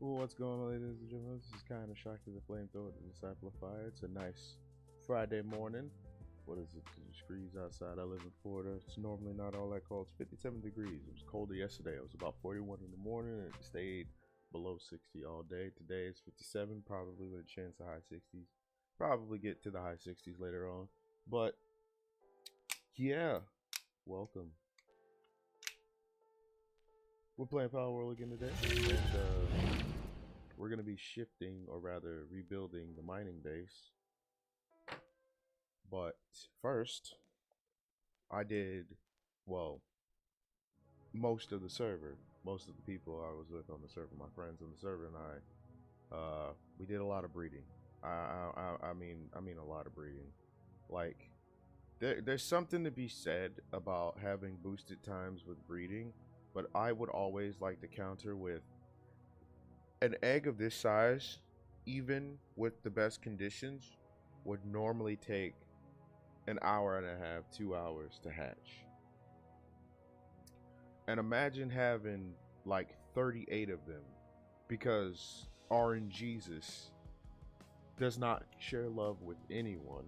Well, what's going on, ladies and gentlemen? This is kind of Shock to the Flamethrower, the Disciple of Fire. It's a nice Friday morning. What is it? 2 degrees outside. I live in Florida. It's normally not all that cold. It's 57 degrees. It was colder yesterday. It was about 41 in the morning, and it stayed below 60 all day. Today it's 57, probably with a chance of high 60s. Probably get to the high 60s later on. But yeah, welcome. We're playing Palworld again today, and we're going to be shifting, or rather rebuilding, the mining base. But first, I did, well, most of the server. Most of the people I was with on the server, my friends on the server and we did a lot of breeding. I mean a lot of breeding. Like, there's something to be said about having boosted times with breeding, but I would always like to counter with an egg of this size, even with the best conditions, would normally take an hour and a half, 2 hours to hatch. And imagine having like 38 of them, because RNGesus does not share love with anyone.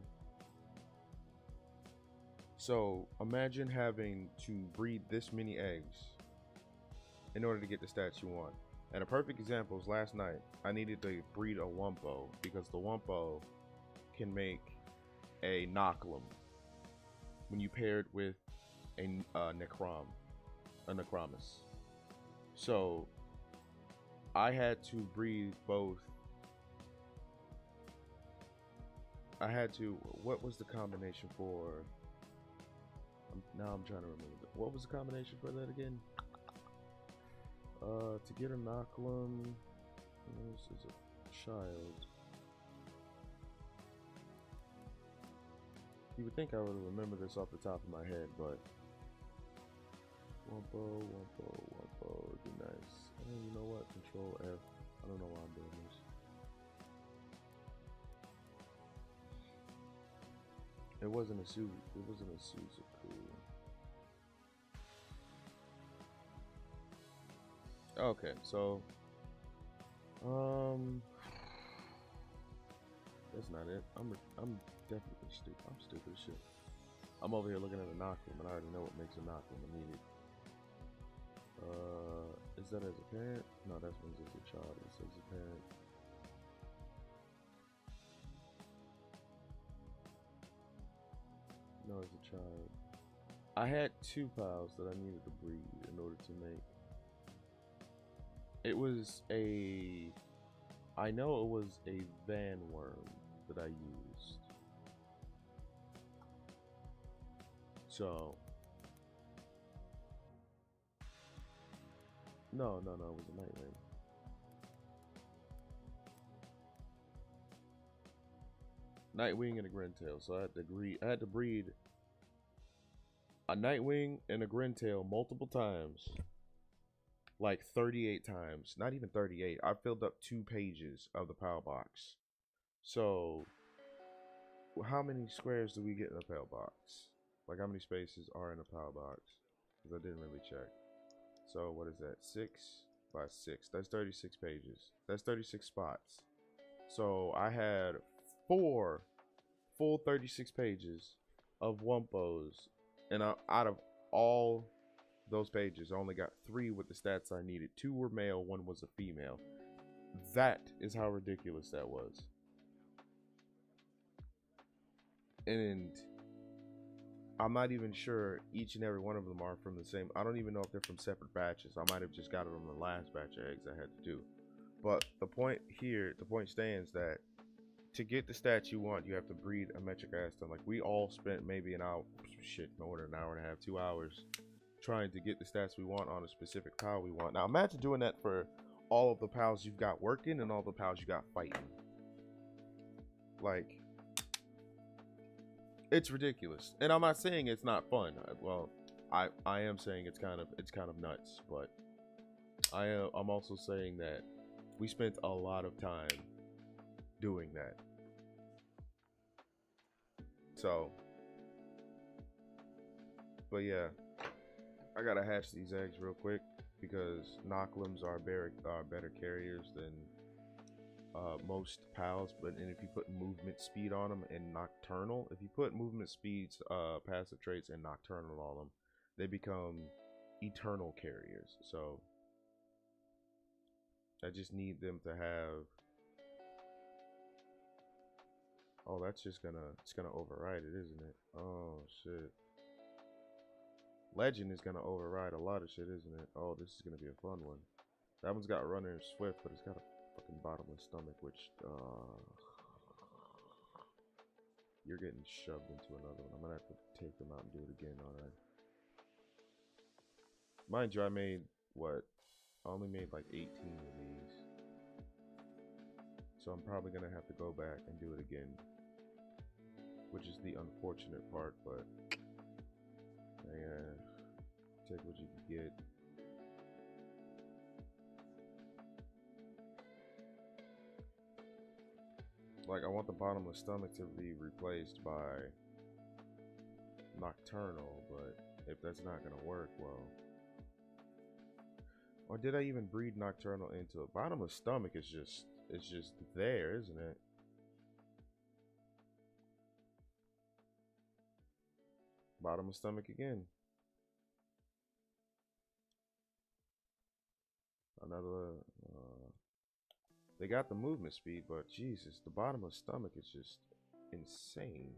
So imagine having to breed this many eggs in order to get the stats you want. And a perfect example is last night. I needed to breed a Wumpo because the Wumpo can make a Nocklum when you pair it with a Necromus. So I had to breed both. What was the combination for? Now I'm trying to remember. What was the combination for that again? To get a Nocklum, this is a child. You would think I would remember this off the top of my head, but Wumpo would be nice. Oh, you know what? Control F. I don't know why I'm doing this. It wasn't a Suzuku. Okay, so that's not it. I'm definitely stupid. I'm stupid as shit. I'm over here looking at a Nocklum, and I already know what makes a Nocklum immediate. Is that as a parent? No, that's when it's a child. It says a parent. No, as a child. I had 2 pals that I needed to breed in order to make. It was a. I know it was a van worm that I used. So. No, it was a Nightwing. Nightwing and a Grintail. So I had to breed a Nightwing and a Grintail multiple times. Like 38 times. Not even 38. I filled up 2 pages of the PAL box. So how many squares do we get in a PAL box? Like, how many spaces are in a PAL box? Because I didn't really check. So what is that? 6 by 6. That's 36 pages. That's 36 spots. So I had 4 full 36 pages of Wumpos, and out of all those pages, I only got 3 with the stats I needed. 2 were male, 1 was a female. That is how ridiculous that was. And I'm not even sure each and every one of them are from the same. I don't even know if they're from separate batches. I might have just got it on the last batch of eggs I had to do. But the point stands that to get the stats you want, you have to breed a metric Aston. Like, we all spent maybe an hour, more than an hour and a half, 2 hours, trying to get the stats we want on a specific pal we want. Now imagine doing that for all of the pals you've got working and all the pals you got fighting. Like, it's ridiculous. And I'm not saying it's not fun. Well, I am saying it's kind of nuts, but I'm also saying that we spent a lot of time doing that. So, but yeah, I gotta hatch these eggs real quick. because Noclums are better carriers than most pals. But and if you put movement speed on them and nocturnal, if you put movement speeds, passive traits, and nocturnal on them, they become eternal carriers. So I just need them to have. Oh, that's just it's gonna override it, isn't it? Oh shit. Legend is gonna override a lot of shit, isn't it? Oh, this is gonna be a fun one. That one's got runner and swift, but it's got a fucking bottomless stomach, which you're getting shoved into another one. I'm gonna have to take them out and do it again, alright. Mind you, I made what? I only made like 18 of these. So I'm probably gonna have to go back and do it again. Which is the unfortunate part, but yeah, take what you can get. Like, I want the bottomless stomach to be replaced by nocturnal, but if that's not gonna work, well. Or did I even breed nocturnal into it? Bottomless stomach is just, it's just there, isn't it? Bottomless stomach again. Another, they got the movement speed, but Jesus, the bottomless stomach is just insane.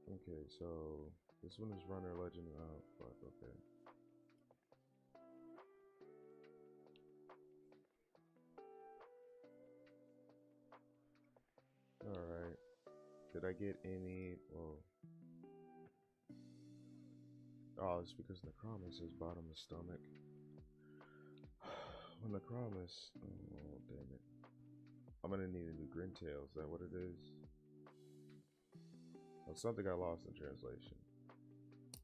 Okay, so this one is runner legend. Oh fuck, okay. Alright. Did I get any? Whoa. Oh, it's because Necromus is bottomless stomach. When Necromus. Oh, damn it. I'm gonna need a new Grintail. Is that what it is? Oh, something got lost in translation.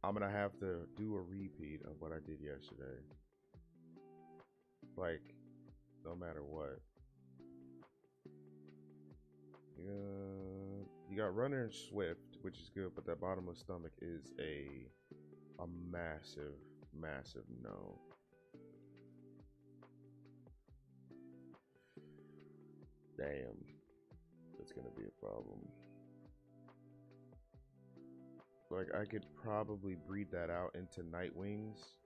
I'm gonna have to do a repeat of what I did yesterday. Like, no matter what. You got runner and swift, which is good, but that bottomless stomach is a massive, massive no. Damn, that's gonna be a problem. Like, I could probably breed that out into Nightwings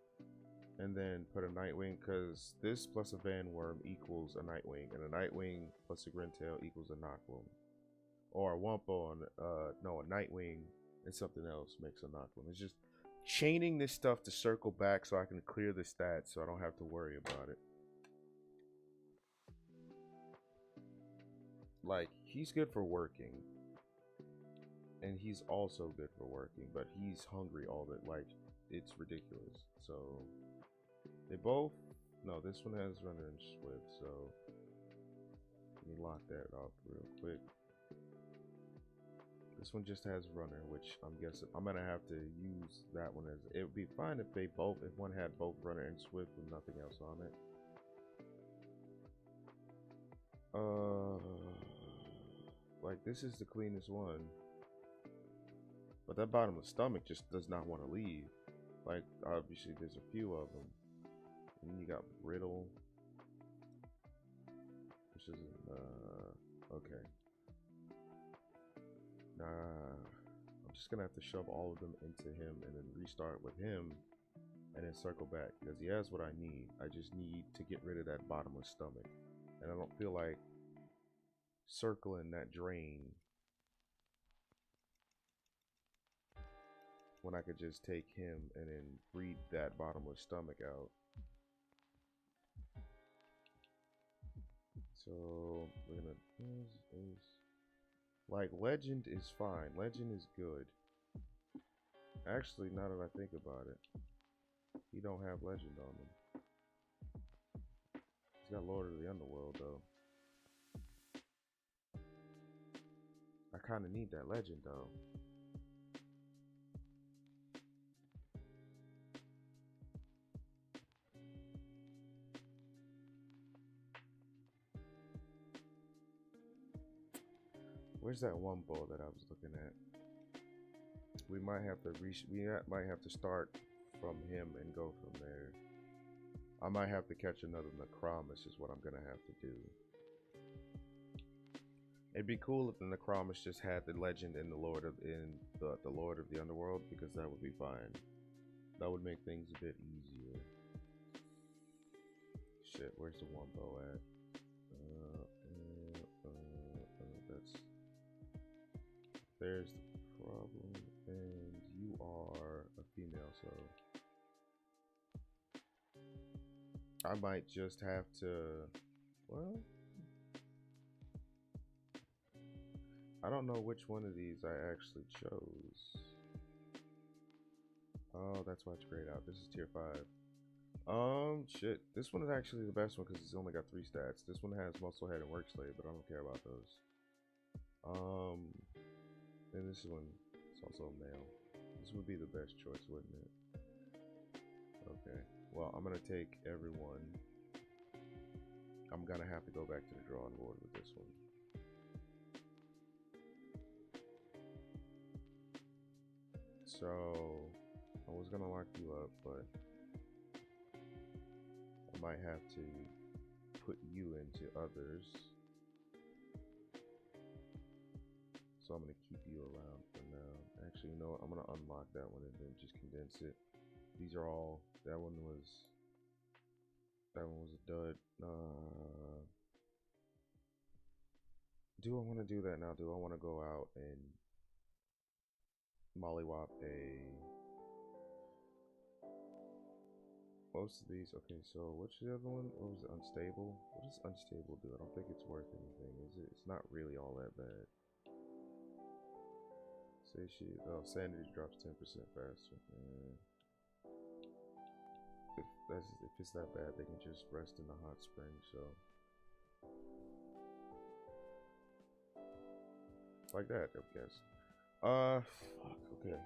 and then put a Nightwing, because this plus a Vanworm equals a Nightwing, and a Nightwing plus a Grintail equals a Noclum. Or a Wumpo on, no, a Nightwing and something else makes a Noclum. It's just chaining this stuff to circle back so I can clear the stats so I don't have to worry about it. Like, he's good for working. And he's also good for working, but he's hungry all the, like, it's ridiculous. So, they both, no, this one has runner and swift, so let me lock that off real quick. This one just has runner, which I'm guessing I'm gonna have to use that one as, it would be fine if they both, if one had both runner and swift with nothing else on it. Like, this is the cleanest one. But that bottomless stomach just does not want to leave. Like, obviously there's a few of them. And then you got Riddle. Which is, okay. Nah, I'm just gonna have to shove all of them into him and then restart with him and then circle back, because he has what I need. I just need to get rid of that bottomless stomach. And I don't feel like circling that drain when I could just take him and then breed that bottomless stomach out. So we're gonna like, legend is fine. Legend is good. Actually, now that I think about it, he don't have legend on him. He's got Lord of the Underworld though. I kind of need that legend though. Where's that one ball that I was looking at? we might have to might have to start from him and go from there. I might have to catch another Necromus is what I'm gonna have to do. It'd be cool if the Necromus just had the legend in the Lord of the Lord of the Underworld, because that would be fine. That would make things a bit easier. Shit, where's the one bow at? There's the problem, and you are a female, so I might just have to, well, I don't know which one of these I actually chose. Oh, that's why it's grayed out. This is tier 5. Shit. This one is actually the best one because it's only got 3 stats. This one has Muscle Head and Work Slave, but I don't care about those. And this one is also a male. This would be the best choice, wouldn't it? Okay. Well, I'm gonna take everyone. I'm gonna have to go back to the drawing board with this one. So I was gonna lock you up, but I might have to put you into others. So I'm gonna keep you around for now. Actually, you know what? I'm gonna unlock that one and then just condense it. These are all. That one was a dud. Do I want to do that now? Do I want to go out and mollywop most of these? Okay, so what's the other one? What was it? Unstable? What does unstable do? I don't think it's worth anything, is it? It's not really all that bad. Say sanity drops 10% faster. If it's that bad, they can just rest in the hot spring. So like that, I guess. Fuck. Okay.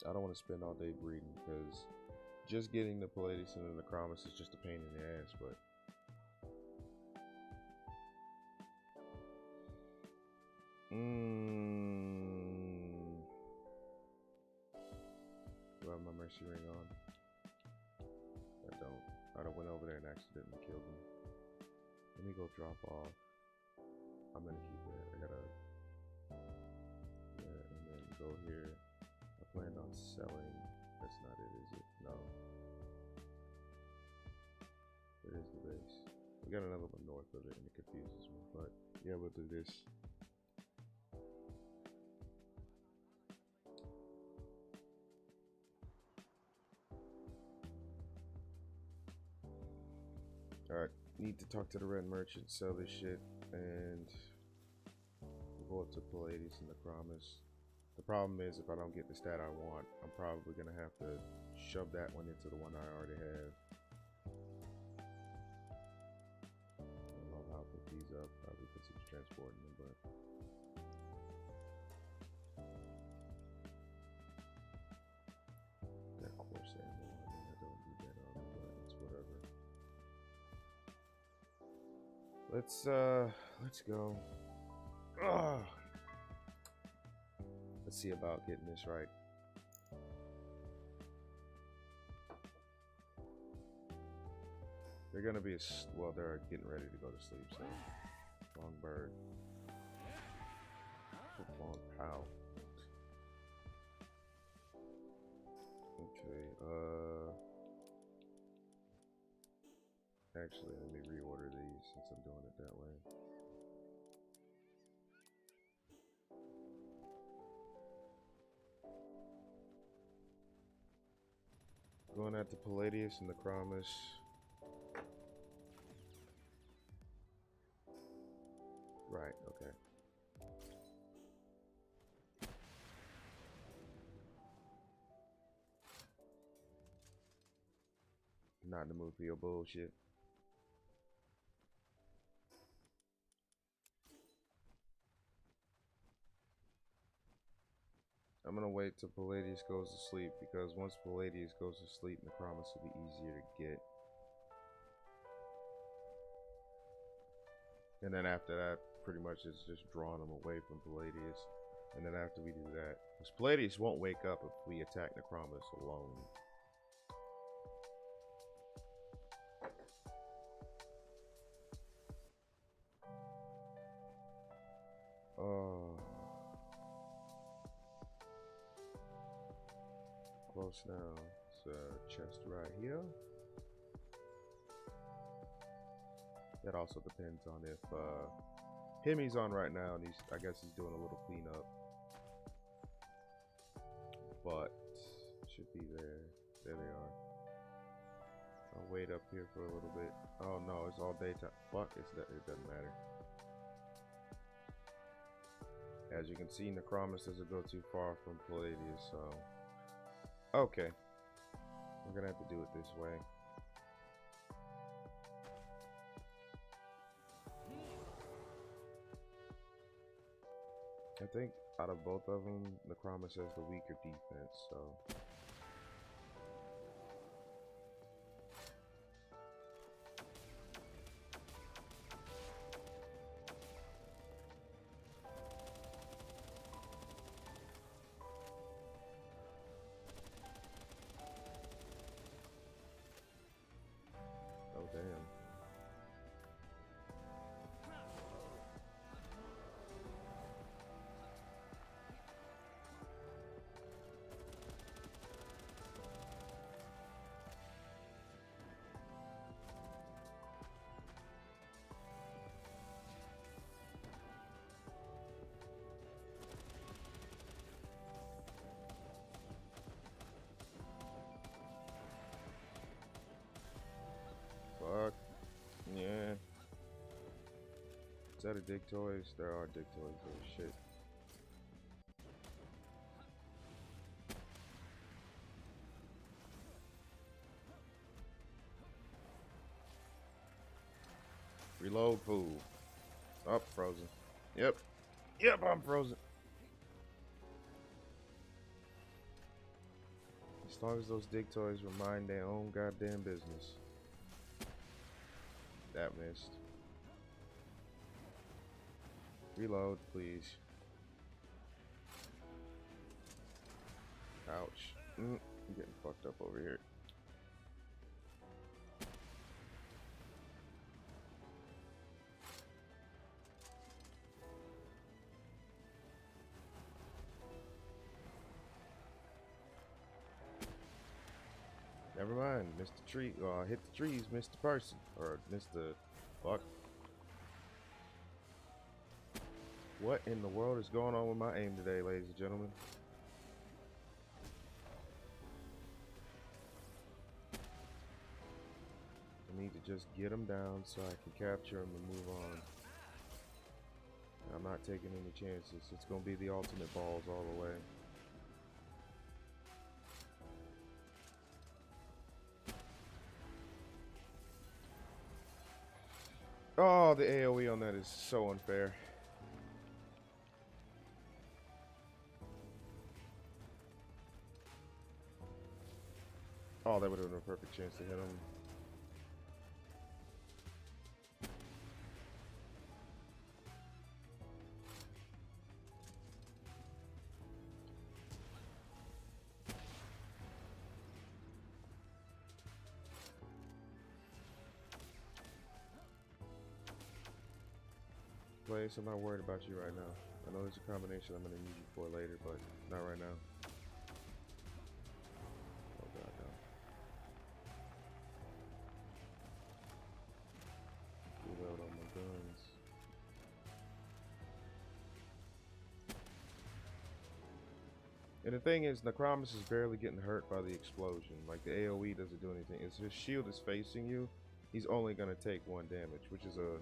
I don't want to spend all day breeding because just getting the Palladius and the Necromus is just a pain in the ass, but. Do I have my Mercy Ring on? I don't. I went over there and accidentally killed him. Let me go drop off. I'm gonna keep that. I gotta. Yeah, and then go here. I planned on selling. That's not it, is it? No. It is the base. We got another one north of it and it confuses me. But yeah, we'll do this. Alright, need to talk to the red merchant, sell this shit, and we'll go up to Palladius and Necromus. The problem is, if I don't get the stat I want, I'm probably going to have to shove that one into the one I already have. I don't know how to pick these up, probably consider transporting them, but... That course ammo, I mean, I don't need that on me, but it's whatever. Let's go. Ugh. Let's see about getting this right. They're gonna be well, they're getting ready to go to sleep, so long bird. Long pow. Okay, actually, let me reorder these since I'm doing it that way. Going at the Palladius and the Necromus. Right, okay. Not in the mood for your bullshit. I'm gonna wait till Palladius goes to sleep, because once Palladius goes to sleep, Necromus will be easier to get. And then after that, pretty much is just drawing him away from Palladius. And then after we do that, because Palladius won't wake up if we attack Necromus alone. Close now. It's a chest right here. That also depends on if Hemi's on right now, and I guess he's doing a little cleanup. But should be there. There they are. I'll wait up here for a little bit. Oh no, it's all daytime. Fuck, it doesn't matter. As you can see, Necromus doesn't go too far from Palladius, so okay. We're gonna have to do it this way. I think out of both of them, Necromus has the weaker defense, so. Oh, damn. Fuck. Yeah. Is that a dig toys? There are dig toys. Oh shit. Reload fool. Up, frozen. Yep. Yep, I'm frozen. As long as those dig toys mind their own goddamn business. That missed. Reload, please. Ouch. I'm getting fucked up over here. Never mind, Mr. Tree. Hit the trees, Mr. Person. Or Mr. Fuck. What in the world is going on with my aim today, ladies and gentlemen? I need to just get them down so I can capture them and move on. I'm not taking any chances. It's going to be the ultimate balls all the way. Oh, the AoE on that is so unfair. Oh, that would have been a perfect chance to hit him. Place, I'm not worried about you right now. I know there's a combination I'm going to need you for later, but not right now. Oh god, no. Reload on my guns. And the thing is, Necromus is barely getting hurt by the explosion. Like, the AoE doesn't do anything. If his shield is facing you, he's only going to take 1 damage, which is a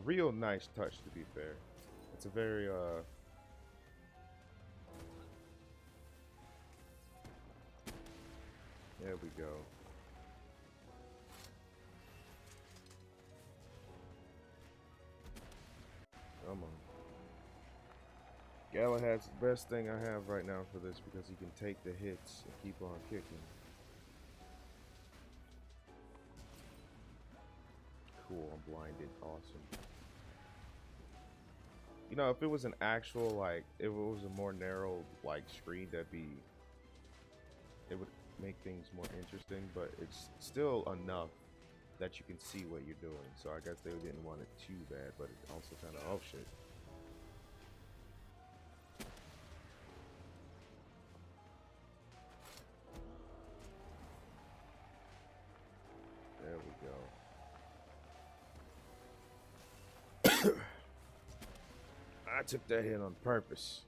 real nice touch, to be fair. It's a very, there we go. Come on. Galahad's the best thing I have right now for this because he can take the hits and keep on kicking. Cool, I'm blinded. Awesome. You know, if it was an actual, like, if it was a more narrow, like, screen, it would make things more interesting, but it's still enough that you can see what you're doing. So I guess they didn't want it too bad, but it also kind of, oh shit. There we go. I took that hit on purpose.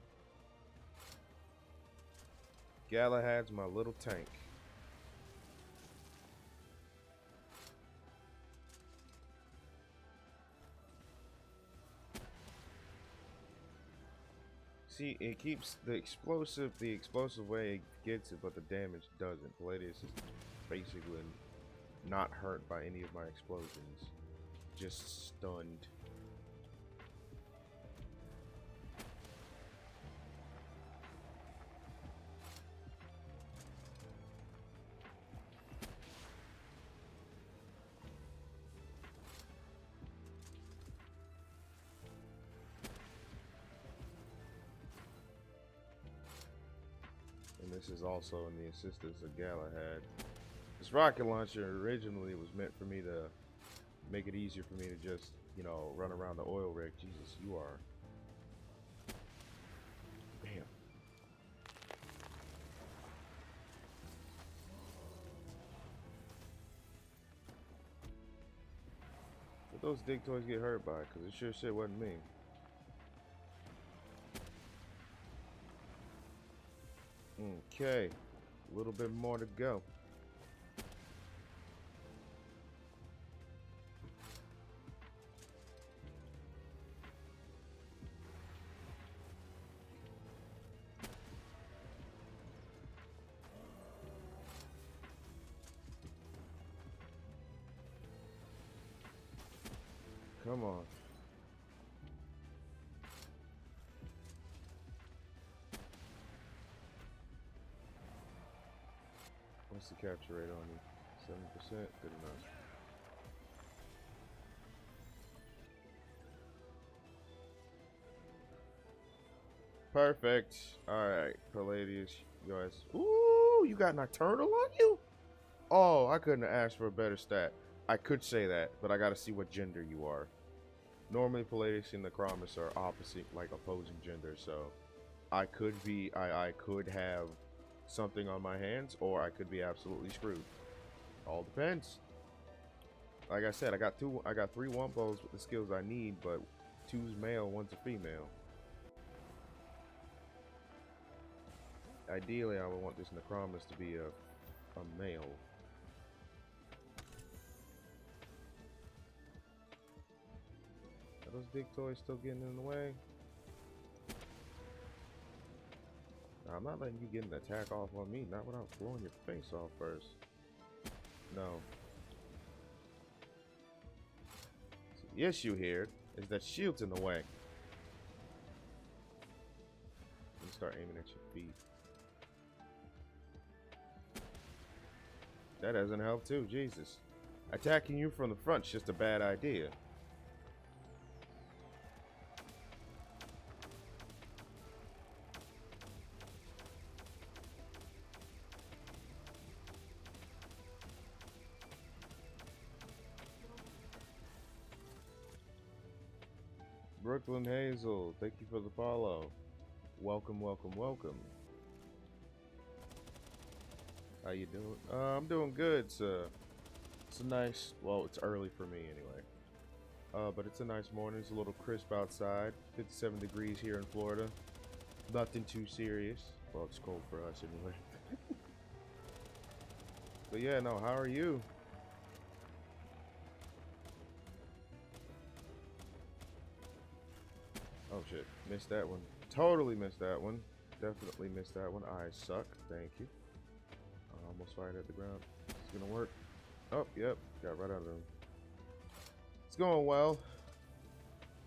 Galahad's my little tank. See, it keeps the explosive way it gets it, but the damage doesn't. Palladius is basically not hurt by any of my explosions. Just stunned. And this is also in the assistance of Galahad. This rocket launcher originally was meant for me to make it easier for me to just, you know, run around the oil rig. Jesus, you are. Damn. What those dig toys get hurt by? Because it sure shit wasn't me. Okay. A little bit more to go. Come on. What's the capture rate on you? 7%? Good enough. Perfect. Alright, Palladius. You guys. Ooh, you got Nocturnal on you? Oh, I couldn't have asked for a better stat. I could say that, but I gotta see what gender you are. Normally, Palladius and Necromus are opposite, like opposing genders, so I could have something on my hands, or I could be absolutely screwed. All depends. Like I said, I got 3 Wumpos with the skills I need, but 2's male, 1's a female. Ideally, I would want this Necromus to be a male. Are those big toys still getting in the way? Nah, I'm not letting you get an attack off on me, not without blowing your face off first. No. So the issue here is that shield's in the way. Let me start aiming at your feet. That doesn't help too, Jesus. Attacking you from the front's just a bad idea. Brooklyn Hazel, thank you for the follow. Welcome, welcome, welcome. How you doing? I'm doing good. It's a nice, well, it's early for me anyway. But it's a nice morning. It's a little crisp outside. 57 degrees here in Florida. Nothing too serious. Well, it's cold for us anyway. But yeah, no, how are you? Oh shit, missed that one. Totally missed that one. Definitely missed that one. I suck. Thank you. I almost fired at the ground. It's gonna work. Oh, yep. Got right out of them. It's going well.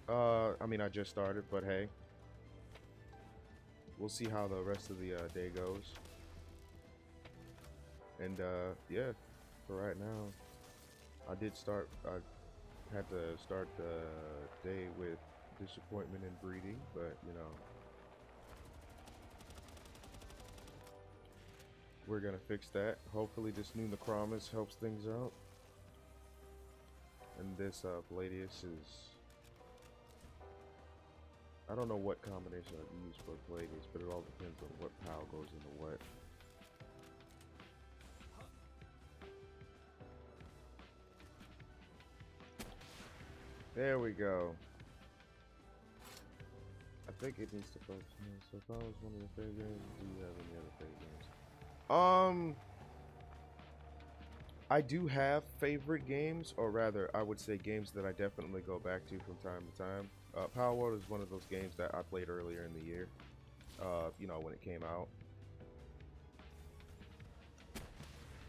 I mean, I just started, but hey. We'll see how the rest of the day goes. And yeah, for right now, I had to start the day with disappointment in breeding, but you know, we're gonna fix that. Hopefully this new Necromus helps things out. And this Palladius is, I don't know what combination I'd use for Palladius, but it all depends on what POW goes into what. There we go. I think it needs to focus. So if I was one of your favorite games, do you have any other favorite games? I do have favorite games, or rather, I would say games that I definitely go back to from time to time. Palworld is one of those games that I played earlier in the year, you know, when it came out.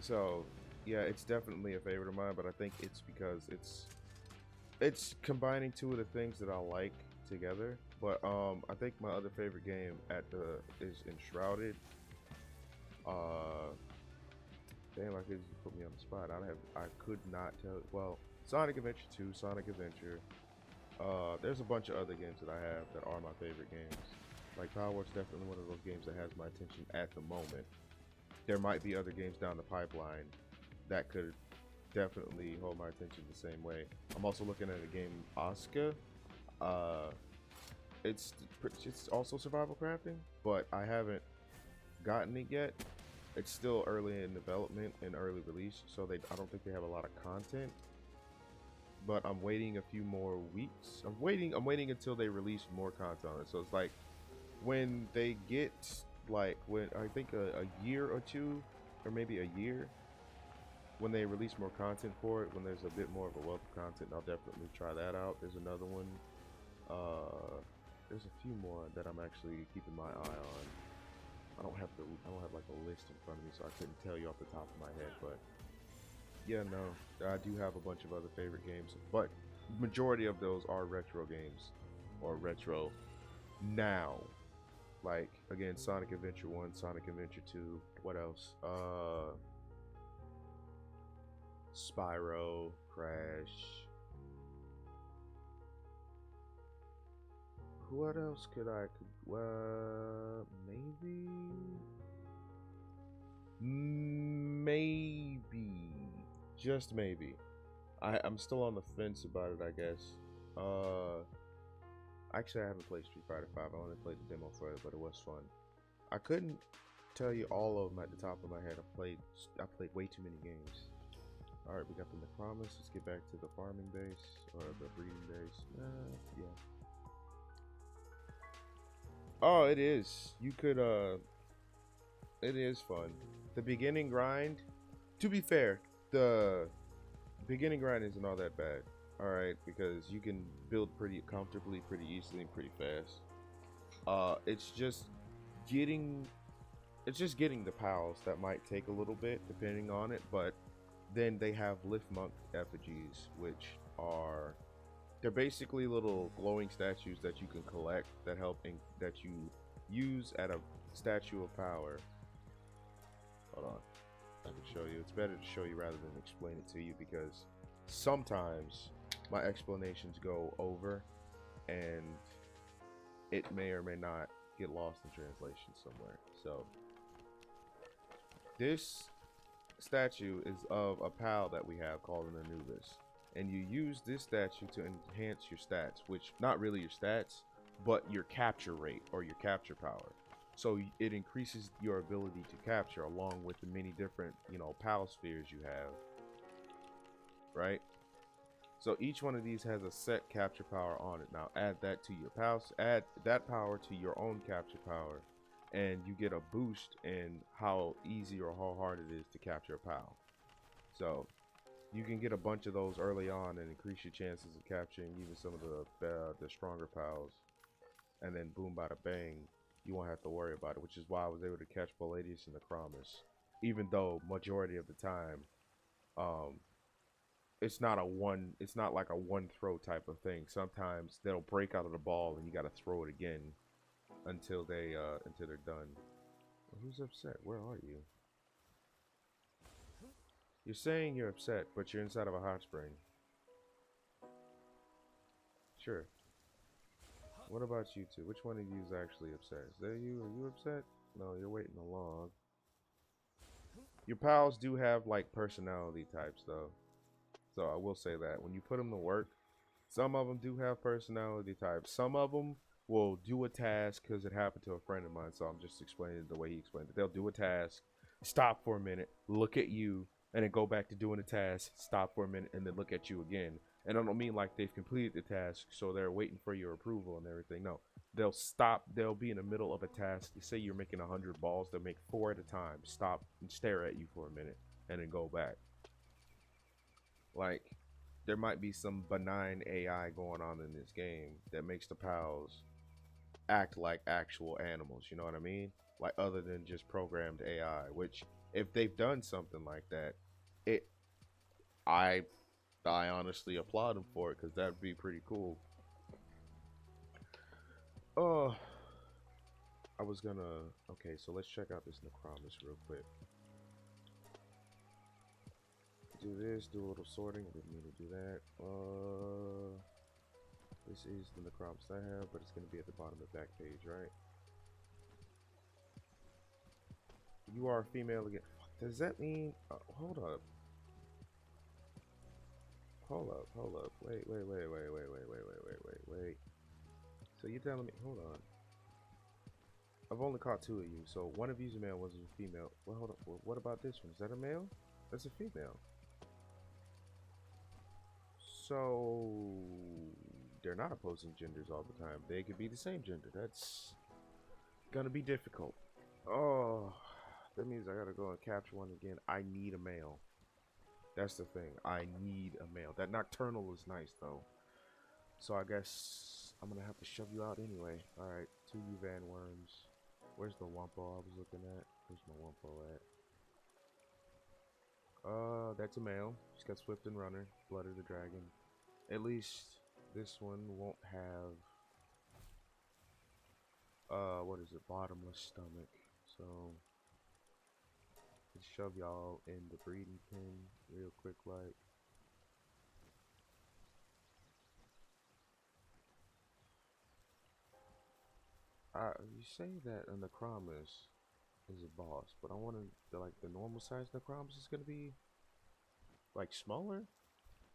So, yeah, it's definitely a favorite of mine, but I think it's because it's combining two of the things that I like together. But I think my other favorite game is Enshrouded. Damn, I could just put me on the spot. I could not tell. Well, Sonic Adventure 2, Sonic Adventure. There's a bunch of other games that I have that are my favorite games. Like Palworld's definitely one of those games that has my attention at the moment. There might be other games down the pipeline that could definitely hold my attention the same way. I'm also looking at a game, Oscar. It's also survival crafting, but I haven't gotten it yet. It's still early in development and early release, so I don't think they have a lot of content. But I'm waiting a few more weeks. I'm waiting until they release more content on it. So it's like when they get when I think a year or two, or maybe a year, when they release more content for it, when there's a bit more of a wealth of content, I'll definitely try that out. There's another one. There's a few more that I'm actually keeping my eye on. I don't have like a list in front of me, so I couldn't tell you off the top of my head. But yeah, no, I do have a bunch of other favorite games, but majority of those are retro games, or retro now. Like again, Sonic Adventure 1, Sonic Adventure 2. What else? Spyro, Crash. What else could I maybe, just maybe. I'm still on the fence about it, I guess. Actually, I haven't played Street Fighter 5. I only played the demo for it, but it was fun. I couldn't tell you all of them at the top of my head. I played way too many games. All right, we got the Necromus. Let's get back to the farming base, or the breeding base. Yeah. Oh, it is. You could, it is fun. The beginning grind, to be fair, the beginning grind isn't all that bad. Alright, because you can build pretty comfortably, pretty easily, and pretty fast. It's just getting the pals that might take a little bit, depending on it, but then they have Lift Monk effigies, which are... They're basically little glowing statues that you can collect that that you use at a statue of power. Hold on, I can show you. It's better to show you rather than explain it to you, because sometimes my explanations go over and it may or may not get lost in translation somewhere. So this statue is of a pal that we have called an Anubis. And you use this statue to enhance your stats, which not really your stats, but your capture rate or your capture power. So it increases your ability to capture along with the many different, pal spheres you have. Right? So each one of these has a set capture power on it. Now add that to your pals, add that power to your own capture power, and you get a boost in how easy or how hard it is to capture a pal. So you can get a bunch of those early on and increase your chances of capturing even some of the stronger pals. And then boom, bada bang, you won't have to worry about it, which is why I was able to catch Palladius and Necromus. Even though majority of the time, it's not like a one throw type of thing. Sometimes they'll break out of the ball and you gotta throw it again until they're done. Well, who's upset? Where are you? You're saying you're upset, but you're inside of a hot spring. Sure. What about you two? Which one of you is actually upset? Is that you? Are you upset? No, you're waiting along. Your pals do have like personality types though. So I will say that when you put them to work, some of them do have personality types. Some of them will do a task because it happened to a friend of mine. So I'm just explaining it the way he explained it. They'll do a task, stop for a minute, look at you, and then go back to doing the task, stop for a minute, and then look at you again. And I don't mean like they've completed the task, so they're waiting for your approval and everything. No, they'll stop. They'll be in the middle of a task. Say you're making 100 balls. They'll make 4 at a time. Stop and stare at you for a minute, and then go back. Like, there might be some benign AI going on in this game that makes the pals act like actual animals. You know what I mean? Like, other than just programmed AI. Which, if they've done something like that, it, I honestly applaud them for it because that'd be pretty cool. Oh, I was gonna. Okay, so let's check out this Necromus real quick. Do this, do a little sorting. I didn't mean to do that. This is the Necromus I have, but it's gonna be at the bottom of the back page, right? You are a female again. Does that mean? Hold up. Hold up. Wait. So you're telling me? Hold on. I've only caught 2 of you, so one of you's a male, one's a female. Well, hold on. Well, what about this one? Is that a male? That's a female. So they're not opposing genders all the time. They could be the same gender. That's gonna be difficult. Oh, that means I gotta go and capture one again. I need a male. That's the thing. I need a male. That nocturnal is nice though. So I guess I'm gonna have to shove you out anyway. Alright, 2 you Van Worms. Where's the Wumpo I was looking at? Where's my Wumpo at? That's a male. He's got Swift and Runner. Blood of the Dragon. At least this one won't have what is it? Bottomless stomach. So let's shove y'all in the breeding pen real quick like. You say that a Necromus is a boss, but I wanted like the normal size Necromus is gonna be like smaller,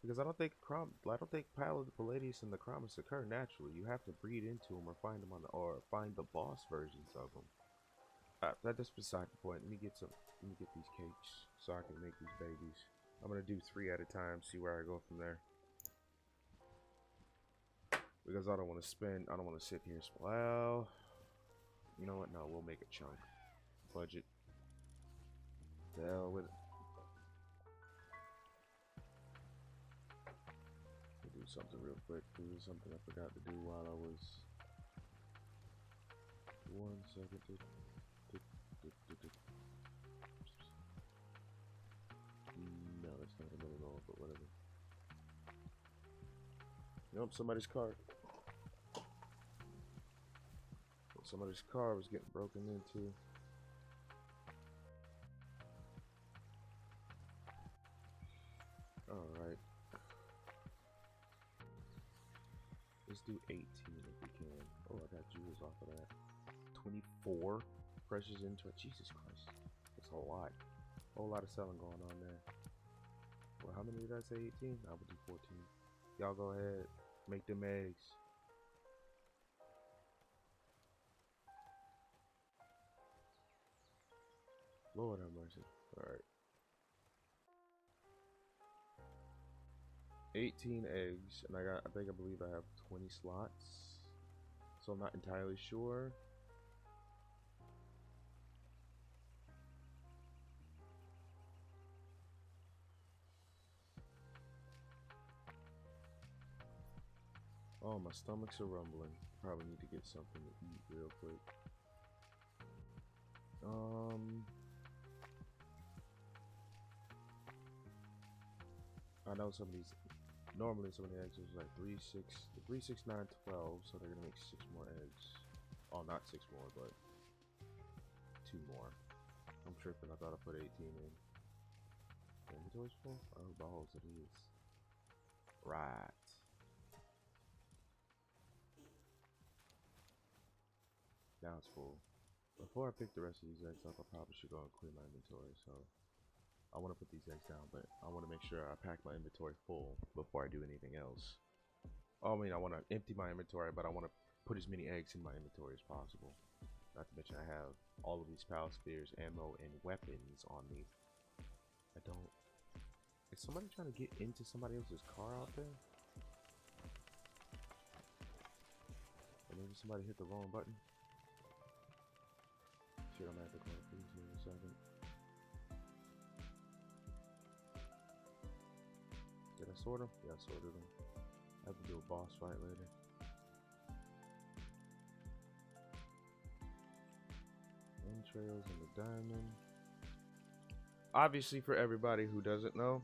because I don't think Palladius and Necromus occur naturally. You have to breed into them or find them or find the boss versions of them. That's beside the point. Let me get these cakes so I can make these babies. I'm gonna do 3 at a time, see where I go from there. Because I don't want to sit here. Well, you know what? No, we'll make a chunk. Budget. The hell with it. We'll do something real quick. Do something I forgot to do while I was. 1 second. No, that's not another roll, but whatever. Nope, somebody's car. Somebody's car was getting broken into. Alright. Let's do 18 if we can. Oh, I got jewels off of that. 24 pressures into it. Jesus Christ. That's a lot. Whole lot of selling going on there. Well, how many did I say? 18? I would do 14. Y'all go ahead. Make them eggs. Lord have mercy. Alright. 18 eggs, and I believe I have 20 slots. So I'm not entirely sure. Oh, my stomachs are rumbling. Probably need to get something to eat real quick. I know some of these. Normally, some of the eggs is like 3, 6, 3, 6, 9, 12. So they're gonna make 6 more eggs. Oh, not 6 more, but 2 more. I'm tripping. I thought I put 18 in. Inventory's full? Oh, balls, it is. Right. Now it's full. Before I pick the rest of these eggs up, I probably should go and clear my inventory. So I want to put these eggs down, but I want to make sure I pack my inventory full before I do anything else. Oh, I mean, I want to empty my inventory, but I want to put as many eggs in my inventory as possible. Not to mention I have all of these pal spears, ammo, and weapons on me. I don't... Is somebody trying to get into somebody else's car out there? Or maybe somebody hit the wrong button? Shit, I'm gonna have to call please in a second. Did I sort them? Yeah, I sorted them. I have to do a boss fight later. Entrails and the diamond. Obviously, for everybody who doesn't know,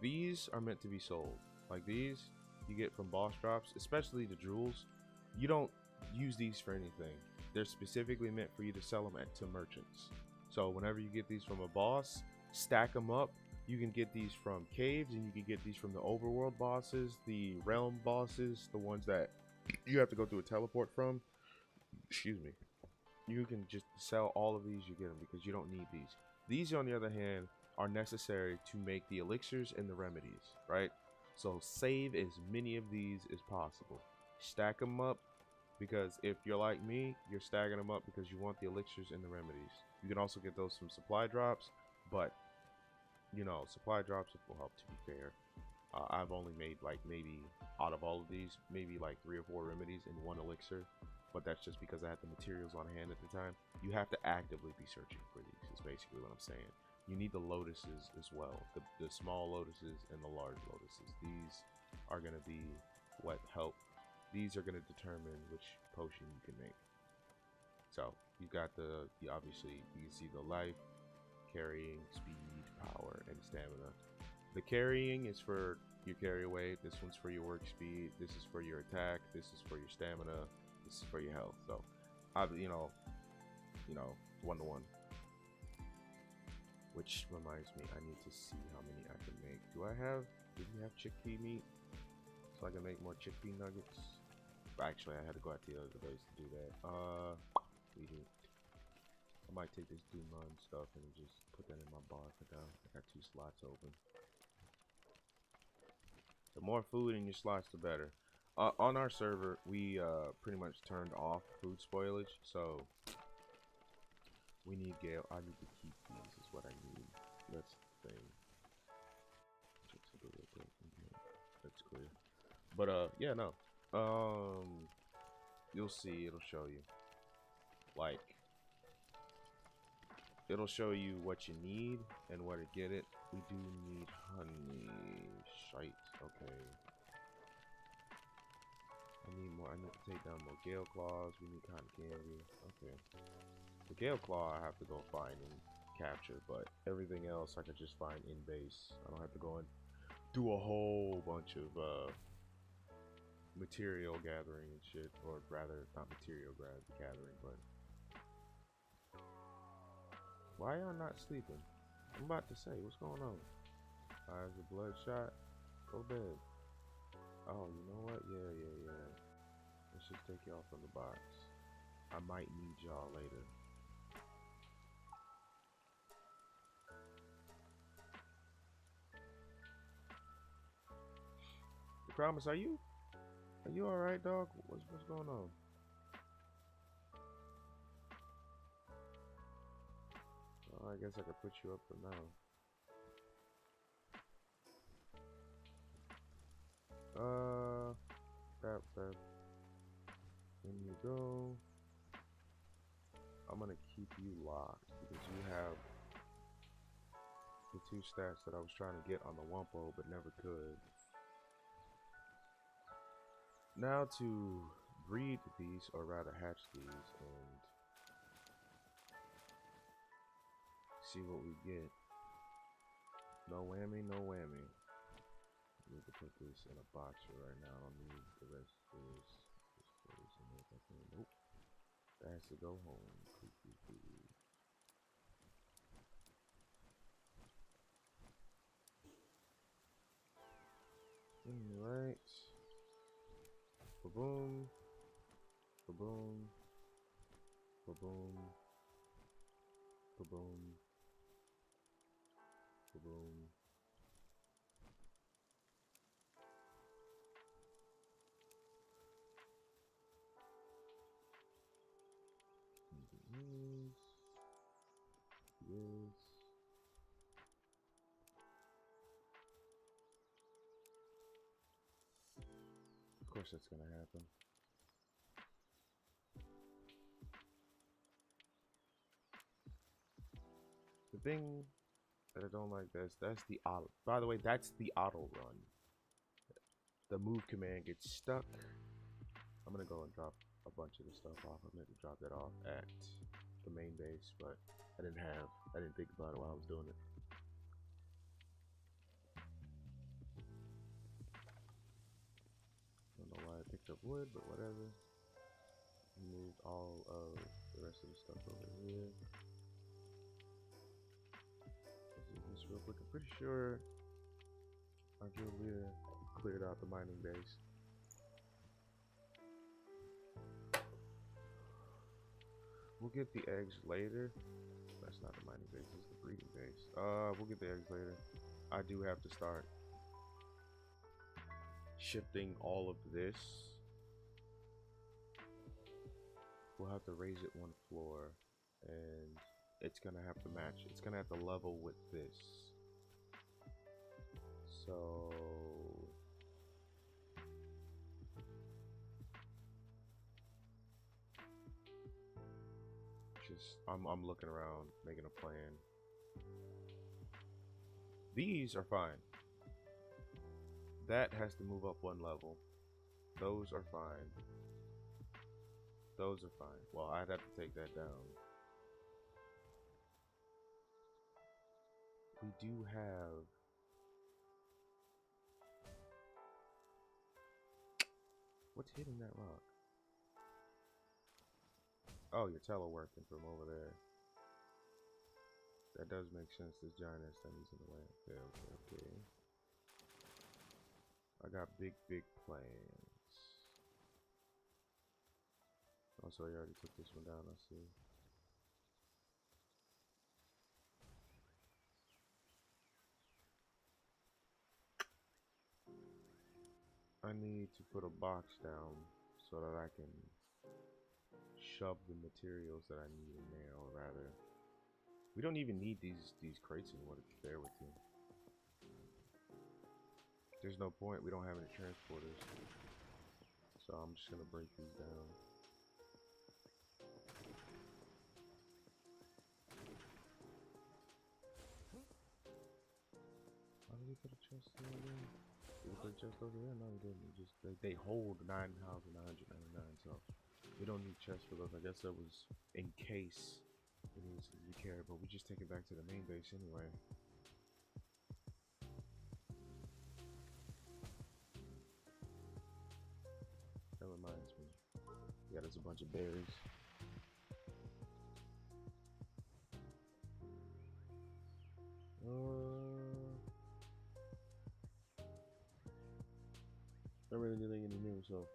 these are meant to be sold. Like these, you get from boss drops, especially the jewels. You don't use these for anything. They're specifically meant for you to sell them to merchants. So whenever you get these from a boss, stack them up. You can get these from caves, and you can get these from the overworld bosses, the realm bosses, the ones that you have to go through a teleport from. Excuse me. You can just sell all of these, you get them, because you don't need these. These, on the other hand, are necessary to make the elixirs and the remedies, right? So save as many of these as possible. Stack them up, because if you're like me, you're stacking them up because you want the elixirs and the remedies. You can also get those from supply drops, but, you know, supply drops will help, to be fair. I've only made, like, maybe, out of all of these, maybe like 3 or 4 remedies and 1 elixir. But that's just because I had the materials on hand at the time. You have to actively be searching for these, is basically what I'm saying. You need the lotuses as well. The small lotuses and the large lotuses. These are going to be what help. These are going to determine which potion you can make. So, you've got obviously, you can see the life, carrying, speed, power, and stamina. The carrying is for your carry weight. This one's for your work speed. This is for your attack. This is for your stamina. This is for your health. So, you know, 1-to-1. Which reminds me, I need to see how many I can make. Do we have chickpea meat? So I can make more chickpea nuggets? Actually, I had to go out to the other base to do that. We do. I might take this Dumon stuff and just put that in my bar for now. I got 2 slots open. The more food in your slots, the better. On our server, we pretty much turned off food spoilage, so we need Gale. I need to keep these, is what I need. That's the thing. Check something real quick. That's clear. But yeah, no. You'll see. It'll show you. Like, it'll show you what you need and where to get it. We do need honey. Shite. Okay. I need more. I need to take down more Gale Claws. We need cotton candy. Okay. The Gale Claw I have to go find and capture, but everything else I could just find in base. I don't have to go and do a whole bunch of material gathering and shit, or rather, not material gathering, but why y'all not sleeping? I'm about to say, what's going on? Eyes are bloodshot. Go to bed. Oh, you know what? Yeah. Let's just take y'all from the box. I might need y'all later. The promise, are you alright, dog? What's going on? Well, I guess I could put you up for now. That. In you go. I'm gonna keep you locked because you have the 2 stats that I was trying to get on the Wumpo but never could. Now to breed these, or rather hatch these, and see what we get. No whammy, no whammy. I need to put this in a box right now. I don't need the rest of this. Nope. That has to go home. Alright. Ba-boom. Ba-boom. Ba-boom. Ba-boom. Ba-boom. Yes. Of course that's gonna happen. The thing that I don't like, that's the auto. By the way, that's the auto run. The move command gets stuck. I'm gonna go and drop a bunch of the stuff off. I meant to drop that off at the main base, but I didn't think about it while I was doing it. Don't know why I picked up wood, but whatever. Moved all of the rest of the stuff over here. Let's do this real quick. I'm pretty sure our guild leader cleared out the mining base. We'll get the eggs later. That's not the mining base, it's the breeding base. We'll get the eggs later. I do have to start shifting all of this. We'll have to raise it one floor, and it's gonna have to match. It's gonna have to level with this. So I'm looking around, making a plan. These are fine. That has to move up one level. Those are fine. Those are fine. Well, I'd have to take that down. We do have... What's hitting that rock? Oh, your teleworking from over there. That does make sense. This giant ass thing is in the way. Okay. I got big plans. Also, I already took this one down, I see. I need to put a box down so that I can shove the materials that I need in there, or rather, we don't even need these crates anymore, to be fair with you. There's no point, we don't have any transporters. So I'm just gonna break these down. Why did we put a chest over there? Did we put a chest over there? No, we didn't. We just, they hold 9,999, so we don't need chests for those. I guess that was in case it needs to be carried, but we just take it back to the main base anyway. That reminds me. Yeah, there's a bunch of berries. I don't really need anything new, so.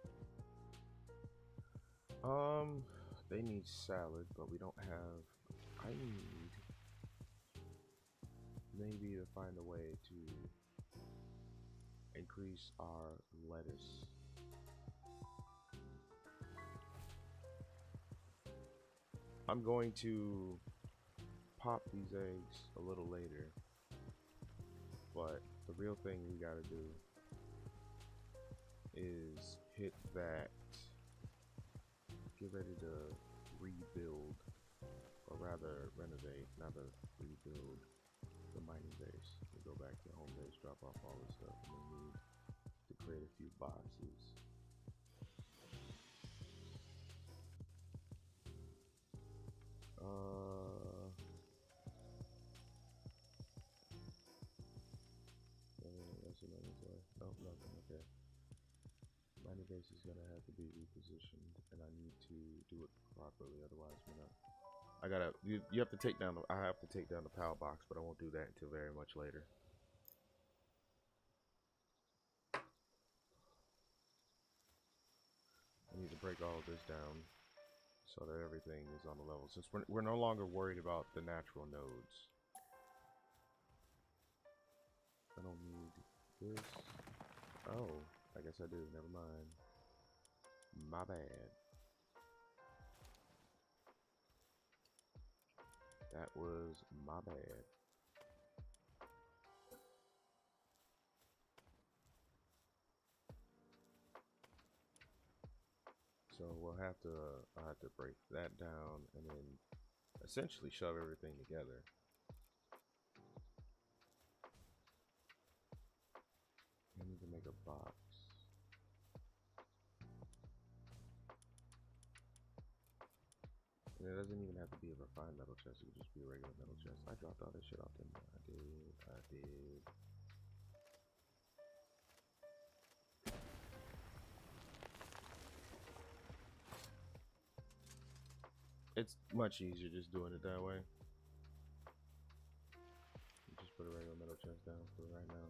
They need salad, but we don't have. I need maybe to find a way to increase our lettuce. I'm going to pop these eggs a little later, but the real thing we gotta do is hit that, get ready to rebuild, or rather renovate, not to rebuild, the mining base. We go back to home base, drop off all this stuff, and then need to create a few boxes. That's another way. Oh, nothing. Okay. Mining base is gonna have to be repositioned, and I need to do it properly. Otherwise, I'm gonna. I gotta. You have to take down. I have to take down the power box, but I won't do that until very much later. I need to break all of this down. so that everything is on the level. Since we're no longer worried about the natural nodes. I don't need this. Oh, I guess I do. Never mind. My bad. That was my bad. So we'll have to, I have to break that down and then essentially shove everything together. I need to make a box. And it doesn't even have to be a refined metal chest, it could just be a regular metal chest. I dropped all this shit off, didn't I? I did. It's much easier just doing it that way. Just put a regular metal chest down for right now.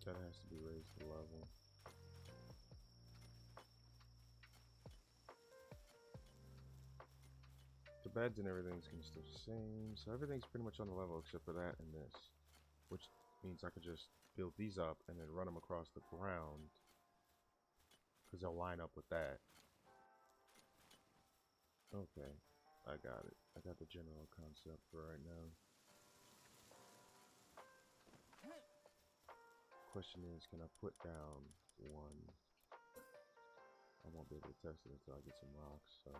That has to be raised to level. The beds and everything's gonna stay the same, so everything's pretty much on the level except for that and this, which means I could just build these up and then run them across the ground because they'll line up with that. Okay, I got it. I got the general concept for right now. Question is, can I put down one? I won't be able to test it until I get some rocks, so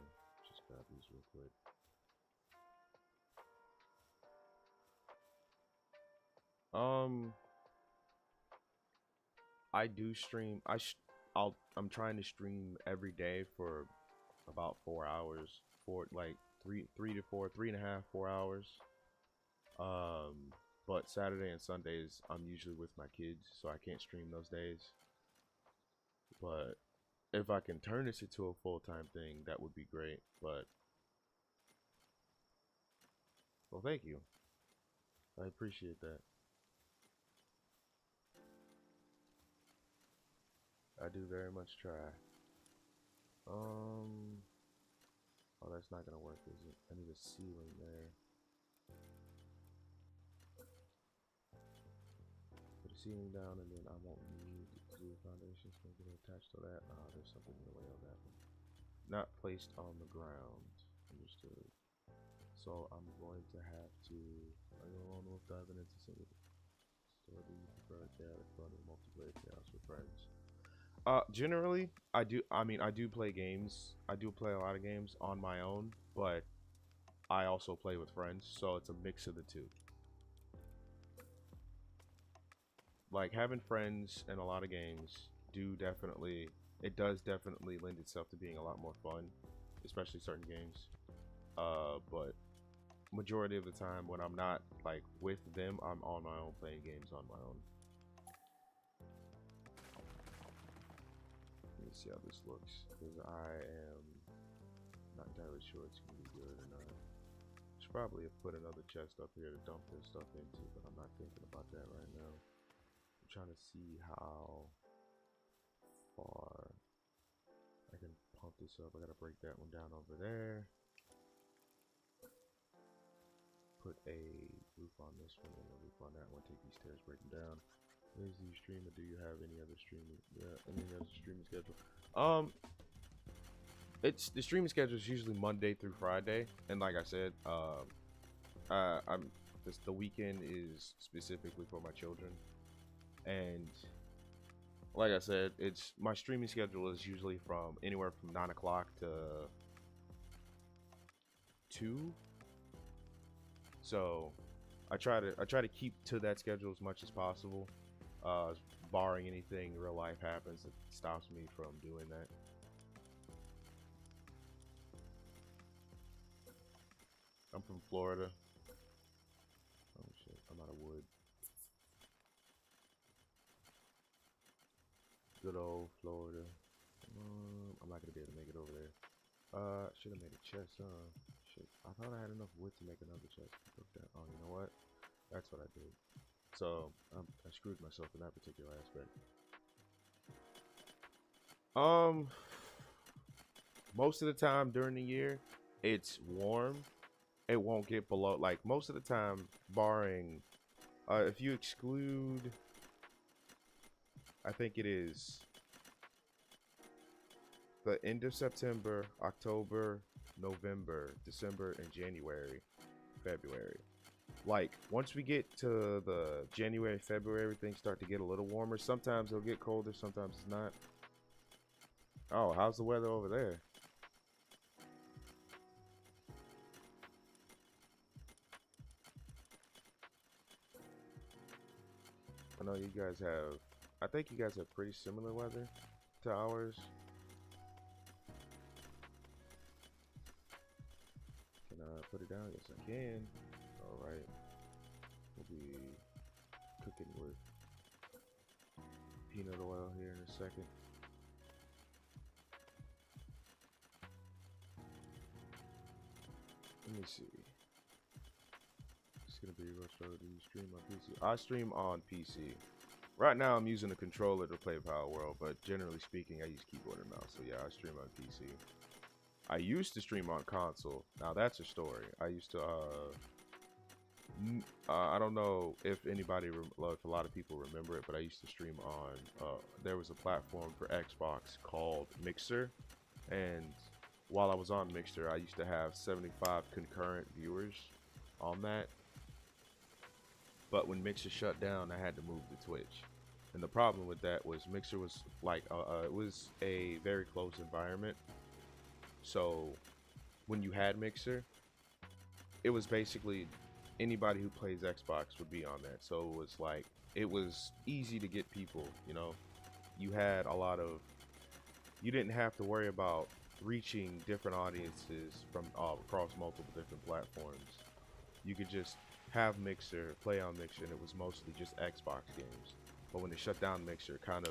just grab these real quick. I do stream. I'm trying to stream every day for about 4 hours, like three to four, 3.5, 4 hours. But Saturday and Sundays I'm usually with my kids, so I can't stream those days. But if I can turn this into a full-time thing, that would be great. But well, thank you. I appreciate that. I do very much try. Oh, that's not gonna work, is it? I need a ceiling there. Put a ceiling down, and then I won't need to do a foundation. It's gonna get attached to that. There's something in the way of that one. Not placed on the ground. Understood. So I'm going to have to. I don't know if diving into single story prefer chaotic fun or multiplayer chaos with friends. Generally, I do. I mean, I do play games. I do play a lot of games on my own, but I also play with friends, so it's a mix of the two. Like having friends in a lot of games does definitely lend itself to being a lot more fun, especially certain games. But majority of the time when I'm not like with them, I'm on my own playing games on my own. Let me see how this looks, because I am not entirely sure it's gonna be good or not. Should probably have put another chest up here to dump this stuff into, but I'm not thinking about that right now. I'm trying to see how far I can pump this up. I gotta break that one down over there. Put a roof on this one and a roof on that one. Take these stairs, break them down. Is you streaming? Do you have any other streaming? Yeah, any other streaming schedule? It's the streaming schedule is usually Monday through Friday, and like I said, the weekend is specifically for my children, and like I said, it's my streaming schedule is usually from anywhere from 9 o'clock to 2. So I try to keep to that schedule as much as possible. Barring anything real life happens that stops me from doing that. I'm from Florida. Good old Florida. I'm not gonna be able to make it over there. Should have made a chest, huh? Shit. I thought I had enough wood to make another chest. Oh, you know what? That's what I did. So I screwed myself in that particular aspect. Most of the time during the year, it's warm. It won't get below, like, most of the time, barring, if you exclude, I think it is the end of September, October, November, December, and January, February. Like, once we get to the January, February, things start to get a little warmer. Sometimes it'll get colder, sometimes it's not. Oh, how's the weather over there? I know you guys have, I think you guys have pretty similar weather to ours. Can I put it down? Yes, I can. Alright. We'll be cooking with peanut oil here in a second. Let me see. It's gonna be rush hour. Do you stream on PC? I stream on PC. Right now I'm using a controller to play Palworld, but generally speaking I use keyboard and mouse. So yeah, I stream on PC. I used to stream on console. Now that's a story. I used to I don't know if anybody, if a lot of people remember it, but I used to stream on, there was a platform for Xbox called Mixer, and while I was on Mixer, I used to have 75 concurrent viewers on that. But when Mixer shut down, I had to move to Twitch. And the problem with that was Mixer was like, it was a very close environment. So when you had Mixer, it was basically anybody who plays Xbox would be on that. So it was like, it was easy to get people, you know. You had a lot of, you didn't have to worry about reaching different audiences from across multiple different platforms. You could just have Mixer, play on Mixer, and it was mostly just Xbox games. But when they shut down Mixer, it kind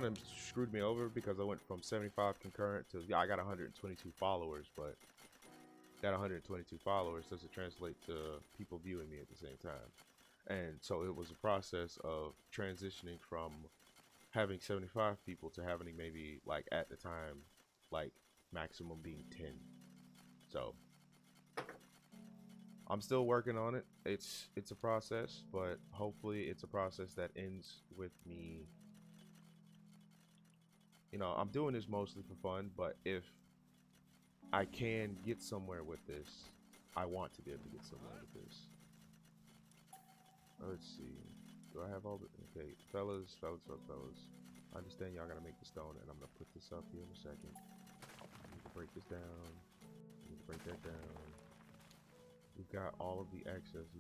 of screwed me over because I went from 75 concurrent to, yeah, I got 122 followers, but that 122 followers doesn't translate to people viewing me at the same time. And so it was a process of transitioning from having 75 people to having maybe, like, at the time, like, maximum being 10. So I'm still working on it. It's a process, but hopefully it's a process that ends with me, you know, I'm doing this mostly for fun, but if I can get somewhere with this, I want to be able to get somewhere with this. Let's see. Do I have all the, okay, fellas. I understand y'all gotta make the stone, and I'm gonna put this up here in a second. I need to break this down. I need to break that down. We've got all of the excess.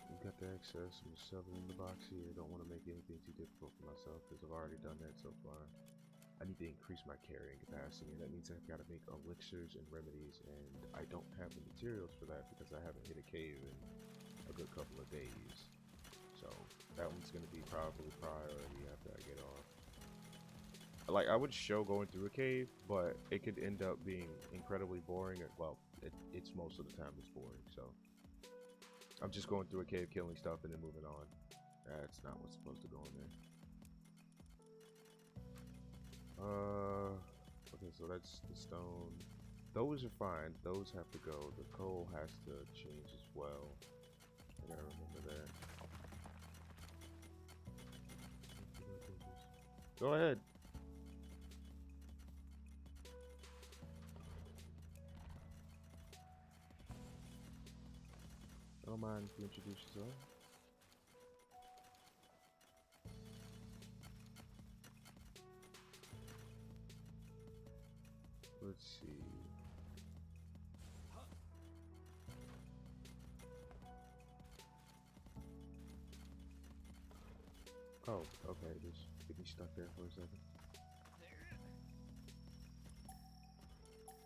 We've got the excess. I'm just shoving in the box here. Don't want to make anything too difficult for myself because I've already done that so far. I need to increase my carrying capacity, and that means I've got to make elixirs and remedies, and I don't have the materials for that because I haven't hit a cave in a good couple of days. So that one's going to be probably priority after I get off. Like, I would show going through a cave, but it could end up being incredibly boring. Well, it's most of the time it's boring, so I'm just going through a cave, killing stuff, and then moving on. That's not what's supposed to go in there. Okay, so that's the stone. Those are fine. Those have to go. The coal has to change as well. I gotta remember that. Go ahead. I don't mind if you introduce yourself. Let's see. Oh, okay, just get me stuck there for a second.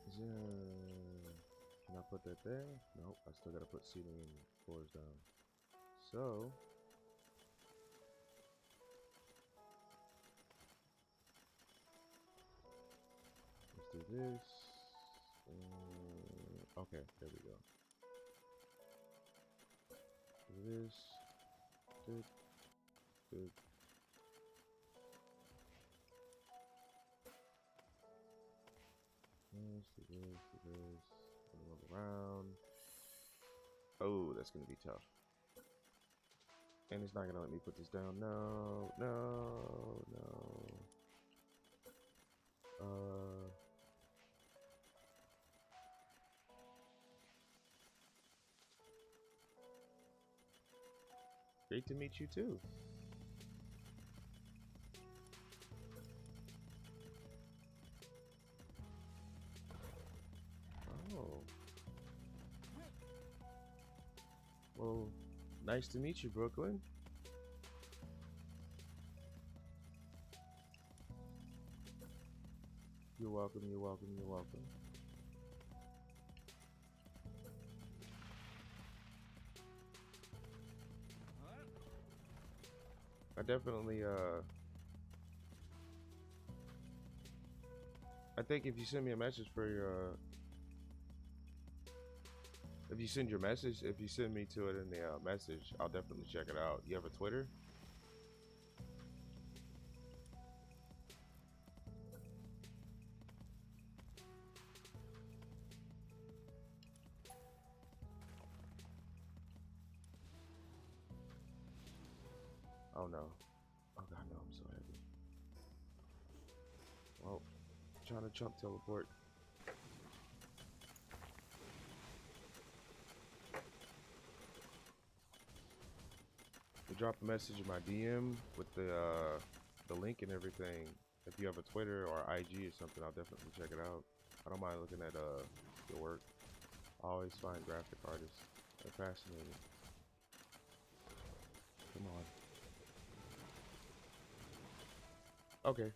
Is there... Can I put that there? Nope, I still gotta put ceiling and floors down. So let's do this. Okay, there we go. Do this. Good. Good. Do this. Move around. Oh, that's gonna be tough. And it's not gonna let me put this down. No, no, no. Great to meet you too. Oh. Well, nice to meet you, Brooklyn. You're welcome, you're welcome, you're welcome. I definitely, I think if you send me a message for your, if you send your message, if you send me to it in the message, I'll definitely check it out. You have a Twitter? Oh no. Oh god, no, I'm so heavy. Well, I'm trying to jump teleport. You drop a message in my DM with the link and everything. If you have a Twitter or IG or something, I'll definitely check it out. I don't mind looking at your work. I always find graphic artists. They're fascinating. Come on. Okay.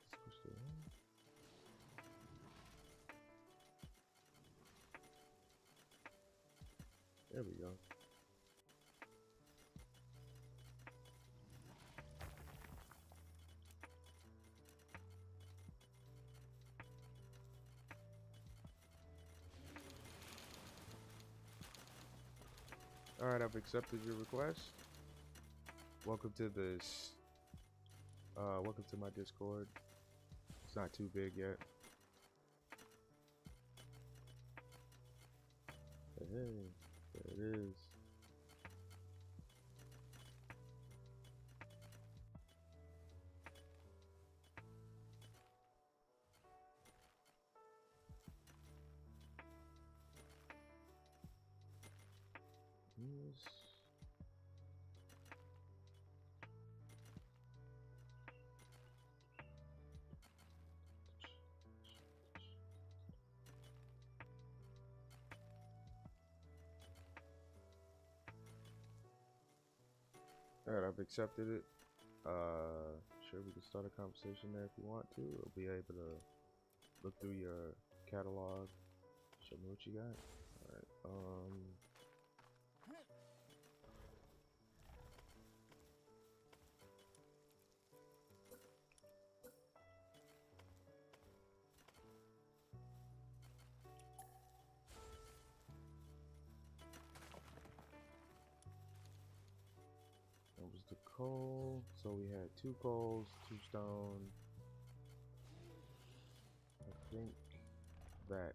Let's push that in. There we go. Alright, I've accepted your request. Welcome to this. Welcome to my Discord. It's not too big yet. Hey, there it is. Yes. Alright, I've accepted it. Sure, we can start a conversation there if you want to. We'll be able to look through your catalog. Show me what you got. Alright, that was the coal. So we had 2 coals, 2 stone. I think that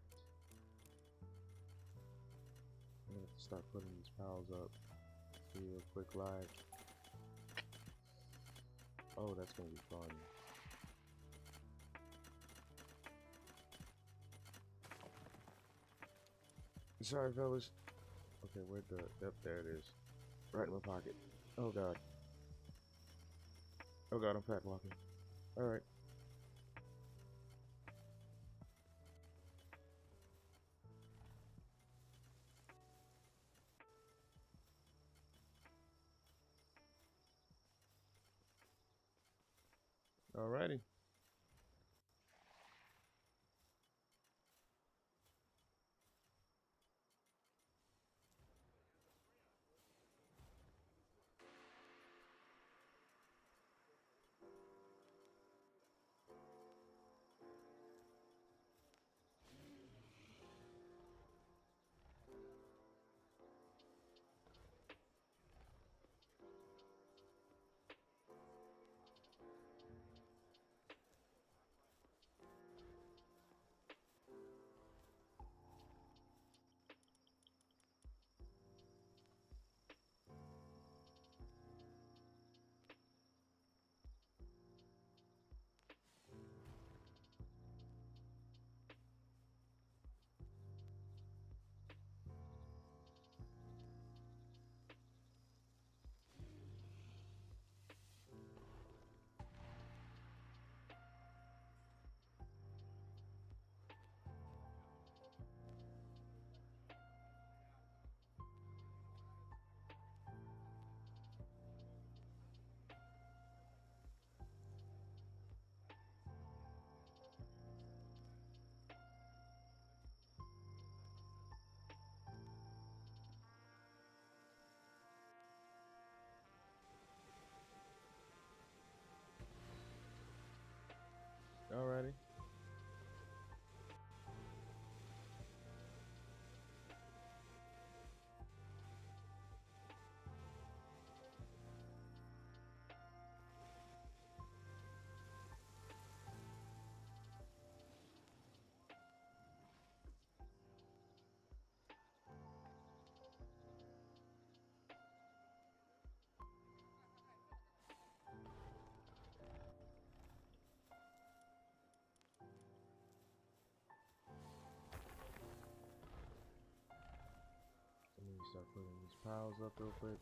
I'm gonna have to start putting these piles up. See a quick lag. Oh, that's gonna be fun. Sorry, fellas. Okay, where'd the... Yep, there it is. Right in my pocket. Oh, God. Oh, God, I'm fat walking. Alright. Alrighty. Alrighty. Let me start putting these piles up real quick.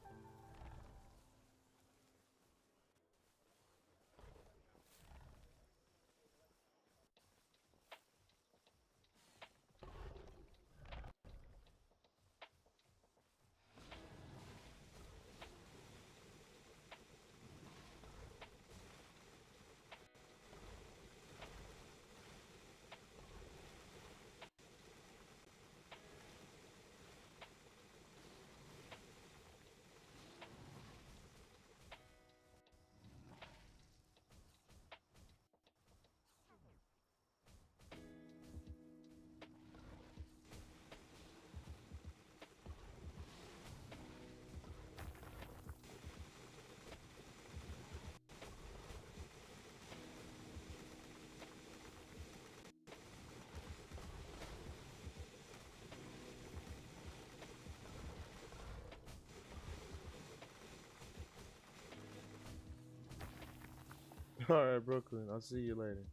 Alright, Brooklyn. I'll see you later.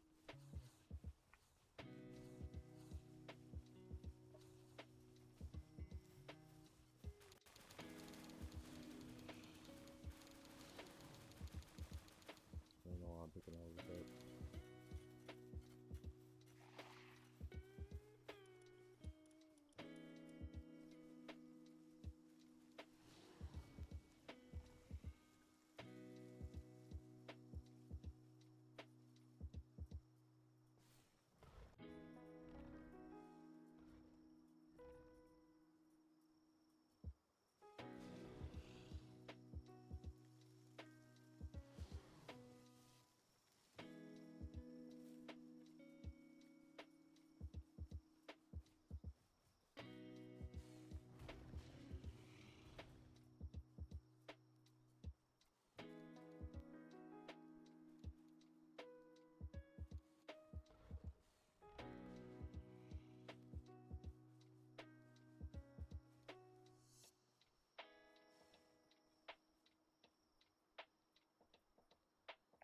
I don't know why I'm picking all this up.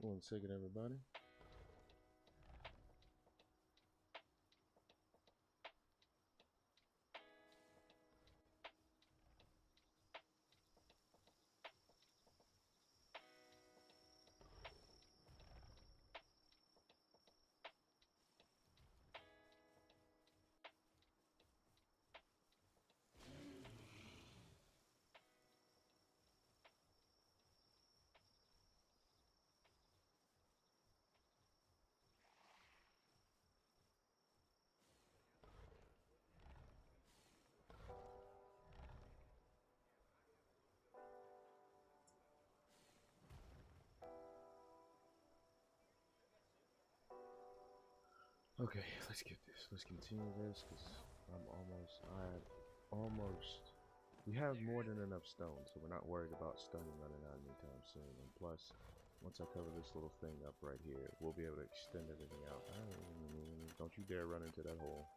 One second, everybody. Okay, let's get this. Let's continue this because we have more than enough stone, so we're not worried about stone running out anytime soon. And plus, once I cover this little thing up right here, we'll be able to extend everything out. Don't you dare run into that hole.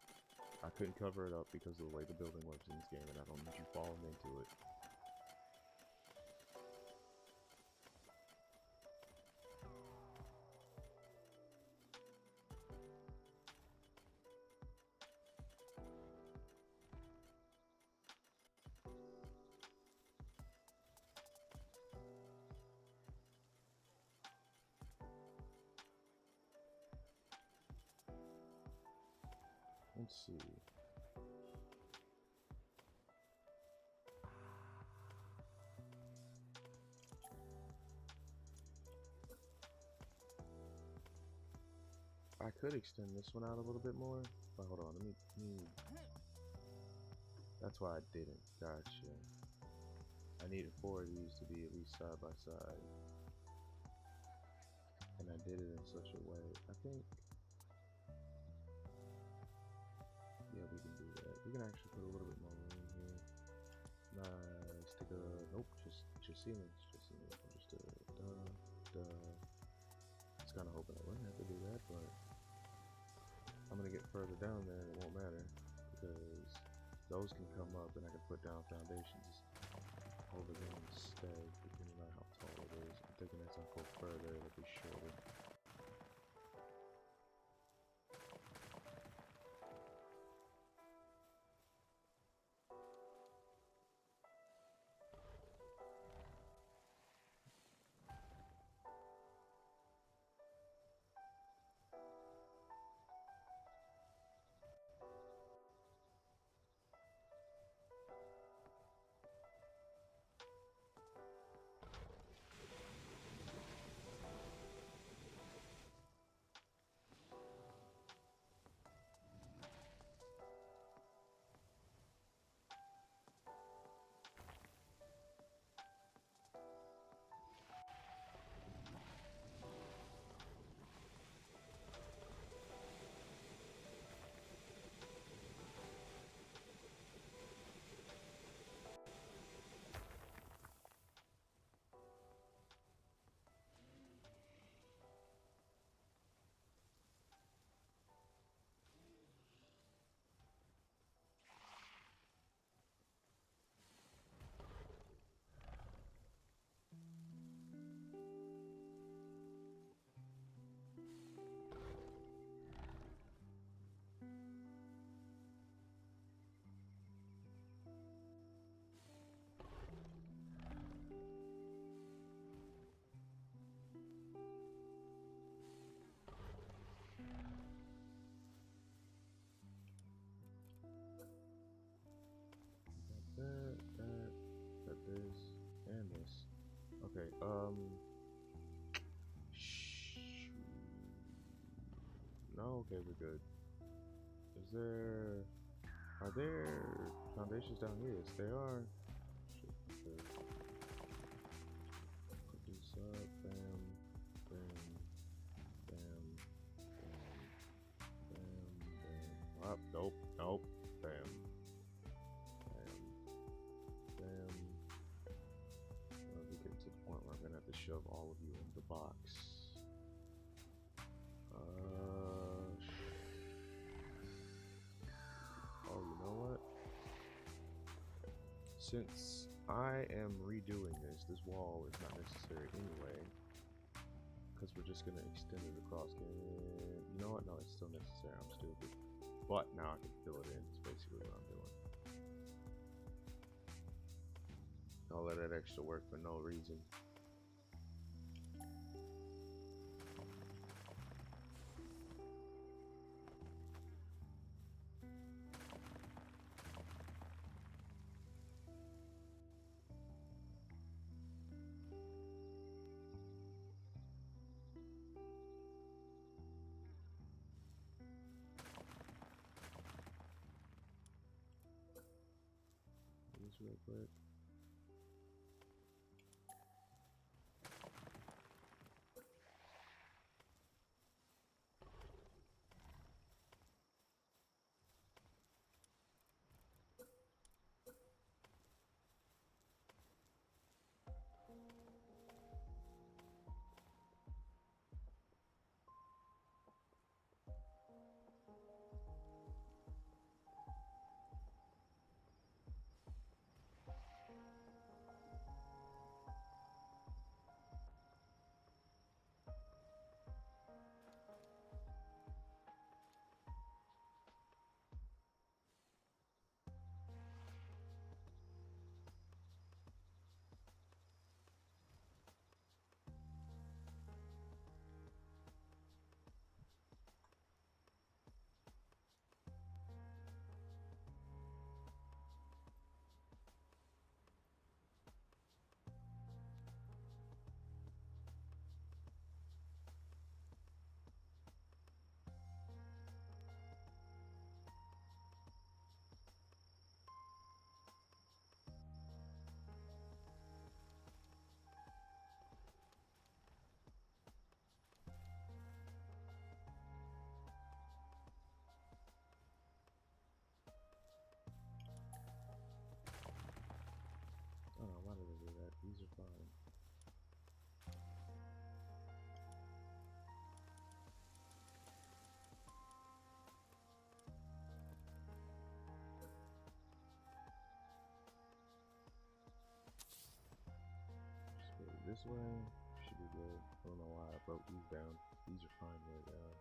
I couldn't cover it up because of the way the building works in this game, and I don't need you falling into it. Let's see. I could extend this one out a little bit more, but hold on, let me that's why I didn't. Gotcha. I needed 4 of these to be at least side by side. And I did it in such a way, I think, yeah, we can do that. We can actually put a little bit more room here. Nice, stick a, nope, just ceilings, just ceilings. Just I was kind of hoping I wouldn't have to do that, but I'm gonna get further down there and it won't matter because those can come up and I can put down foundations over them instead, depending on how tall it is. I'm thinking as I go further, it'll be shorter. That, this, and this. Okay, no, okay, we're good. Are there foundations down here? Yes, there are. Okay. Put this up, bam, bam, bam, bam, bam, up, nope, nope, bam. We get to the point where I'm gonna have to shove all of you in the box. Oh, you know what? Since I am redoing this wall is not necessary anyway, because we're just gonna extend it across. You know what? No, it's still necessary. I'm stupid. But now I can fill it in. It's basically what I'm doing. All of that extra work for no reason. This real quick. this way. Should be good. I don't know why I broke these down. These are fine right now.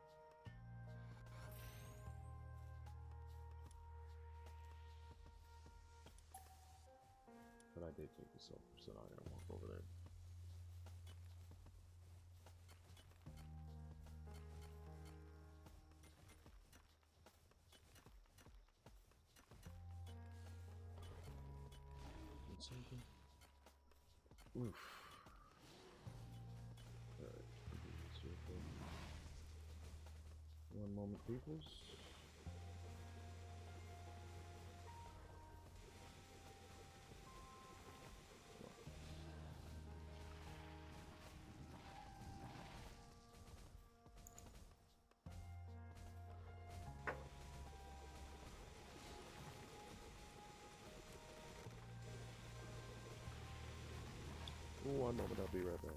But I did take this off, so now I gotta walk over there. Something. Oof. Alright, one moment, peoples. One moment, I'll be right back.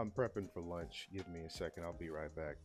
I'm prepping for lunch. Give me a second. I'll be right back.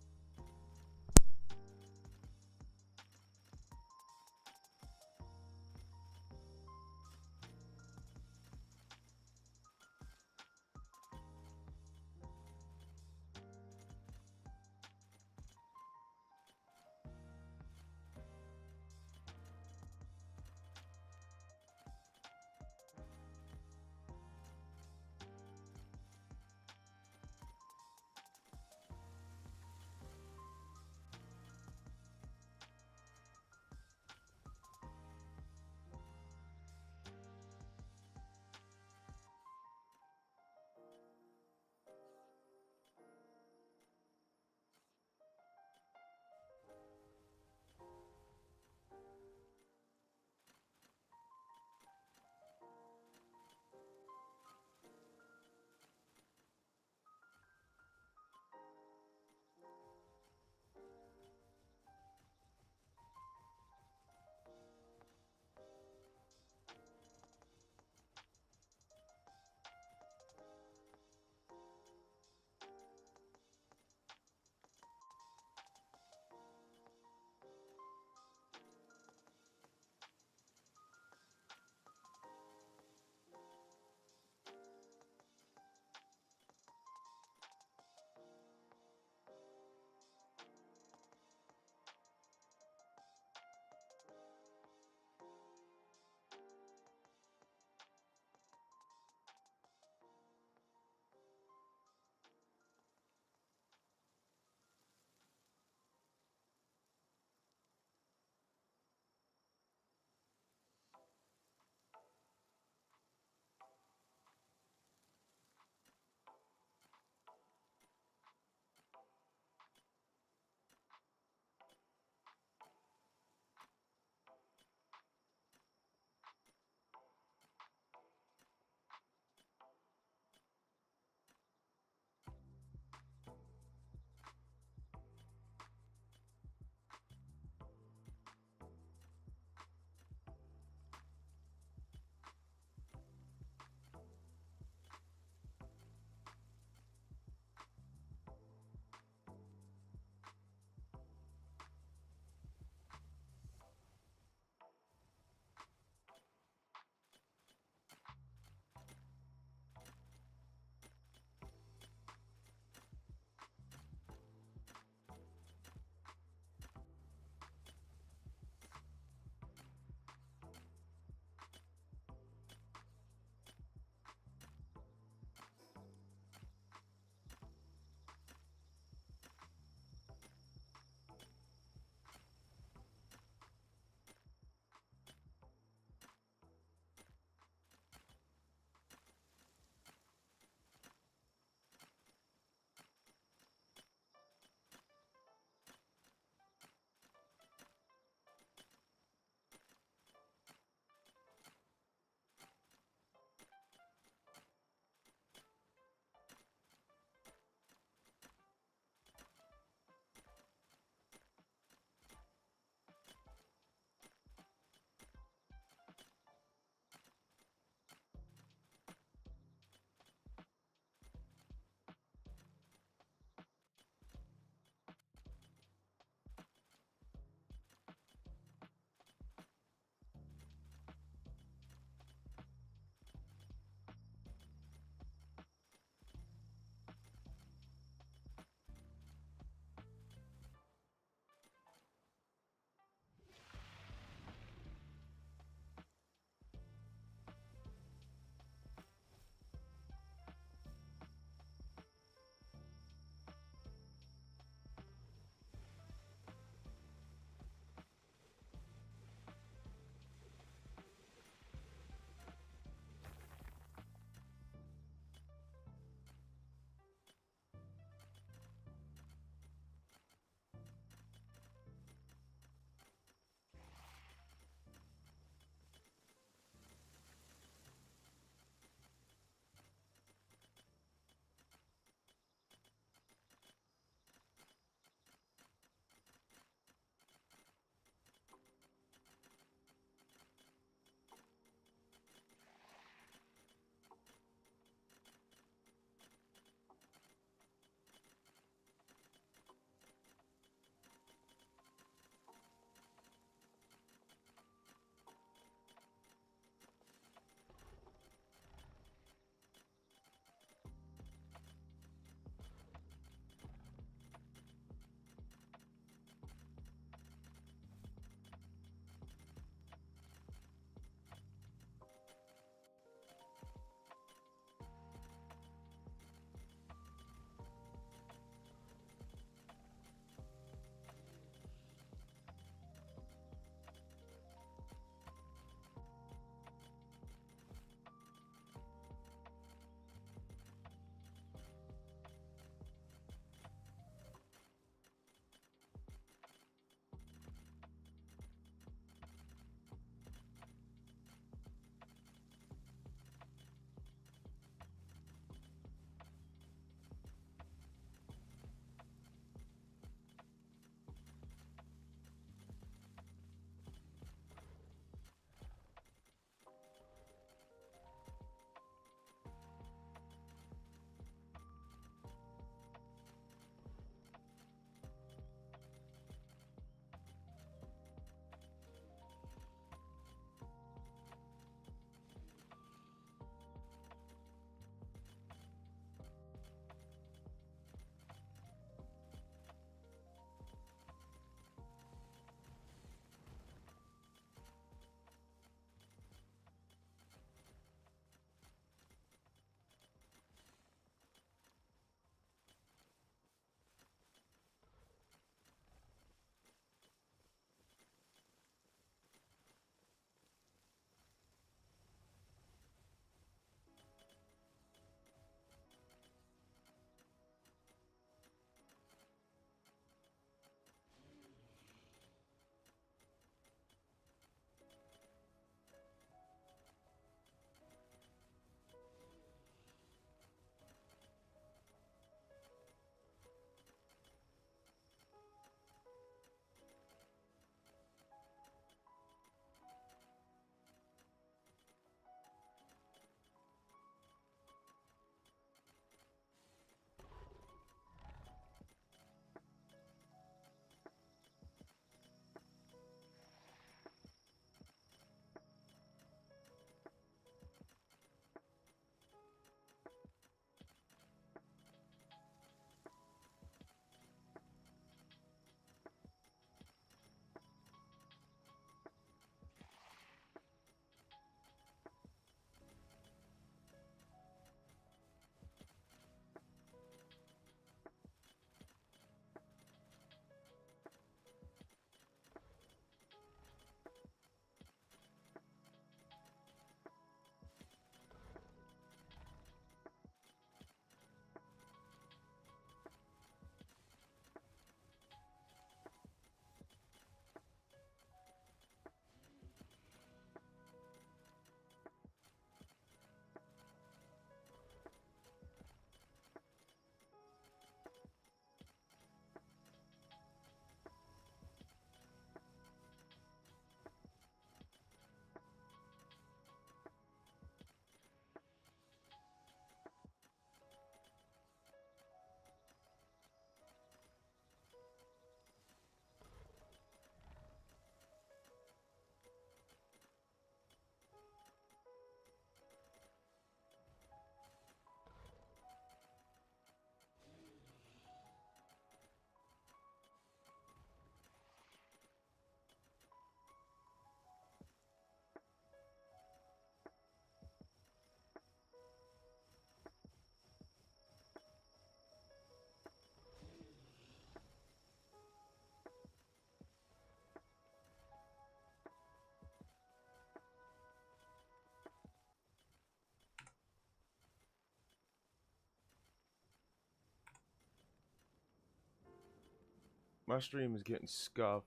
My stream is getting scuffed.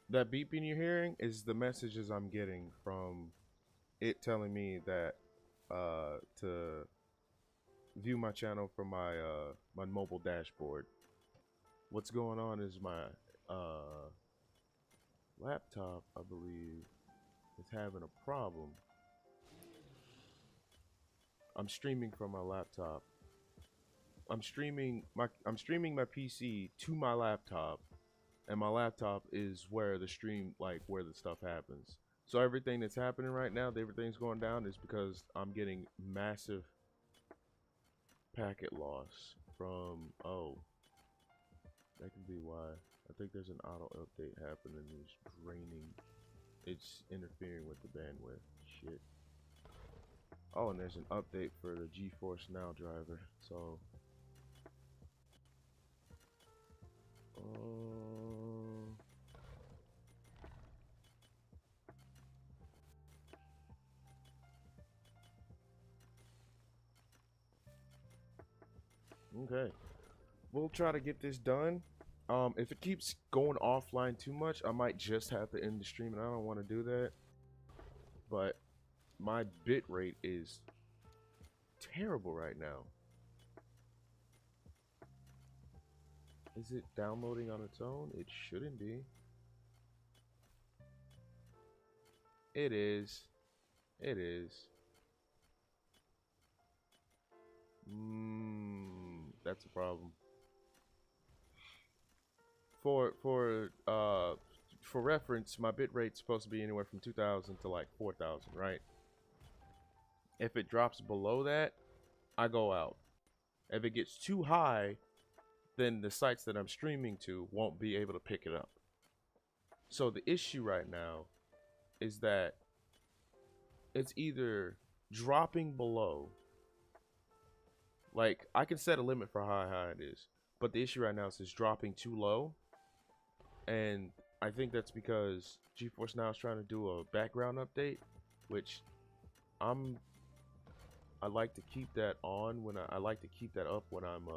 That beeping you're hearing is the messages I'm getting from it telling me that to view my channel from my mobile dashboard. What's going on is my laptop, I believe, is having a problem. I'm streaming from my laptop. I'm streaming my PC to my laptop, and my laptop is where the stream, like where the stuff happens. So everything that's happening right now, everything's going down, is because I'm getting massive packet loss from, oh, that could be why. I think there's an auto update happening. It's draining. It's interfering with the bandwidth. Shit. Oh, and there's an update for the GeForce Now driver. So, okay. We'll try to get this done. If it keeps going offline too much, I might just have to end the stream, and I don't want to do that. But my bit rate is terrible right now. Is it downloading on its own? It shouldn't be. It is. It is. That's a problem. For reference, my bit rate's supposed to be anywhere from 2,000 to like 4,000, right? If it drops below that, I go out. If it gets too high, then the sites that I'm streaming to won't be able to pick it up. So the issue right now is that it's either dropping below, like I can set a limit for how high it is, but the issue right now is it's dropping too low, and I think that's because GeForce Now is trying to do a background update, which I like to keep that on when I like to keep that up when I'm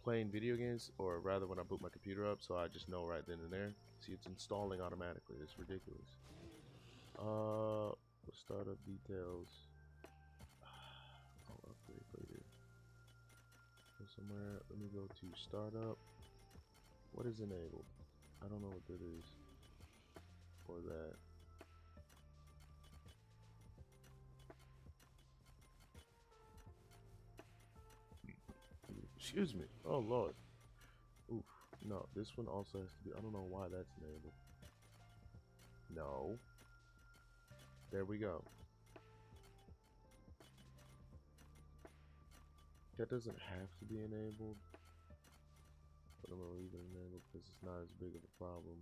playing video games, or rather when I boot my computer up, so I just know right then and there. See, it's installing automatically. It's ridiculous. Startup details. I'll upgrade later. Go somewhere. Let me go to startup. What is enabled? I don't know what that is. Or that. Excuse me. Oh Lord. Oof. No, this one also has to be. I don't know why that's enabled. No. There we go. That doesn't have to be enabled, but I'm gonna leave it enabled because it's not as big of a problem.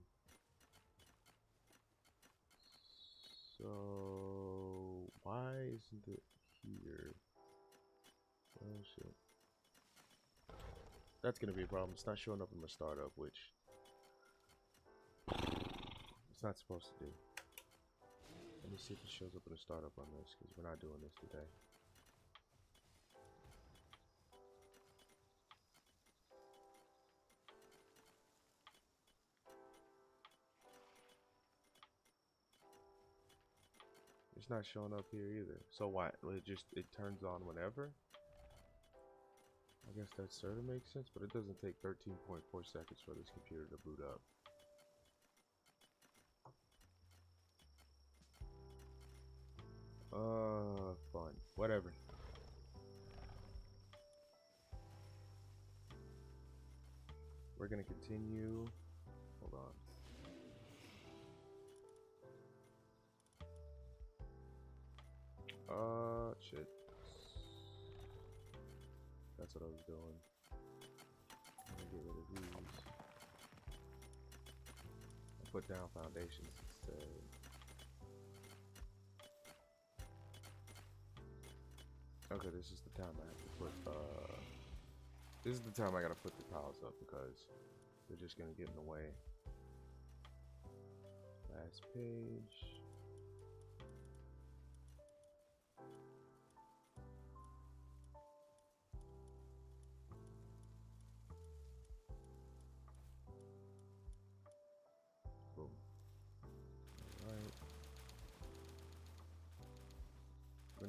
So why isn't it here? Oh shit. That's gonna be a problem. It's not showing up in my startup, which it's not supposed to do. Let me see if it shows up in a startup on this, because we're not doing this today. It's not showing up here either. So why? It turns on whenever? I guess that sort of makes sense, but it doesn't take 13.4 seconds for this computer to boot up. Fine. Whatever. We're gonna continue. Hold on. Shit. That's what I was doing. I'm gonna get rid of these. I'll put down foundations instead. Okay, this is the time I have to put, this is the time I gotta put the tiles up because they're just gonna get in the way. Last page.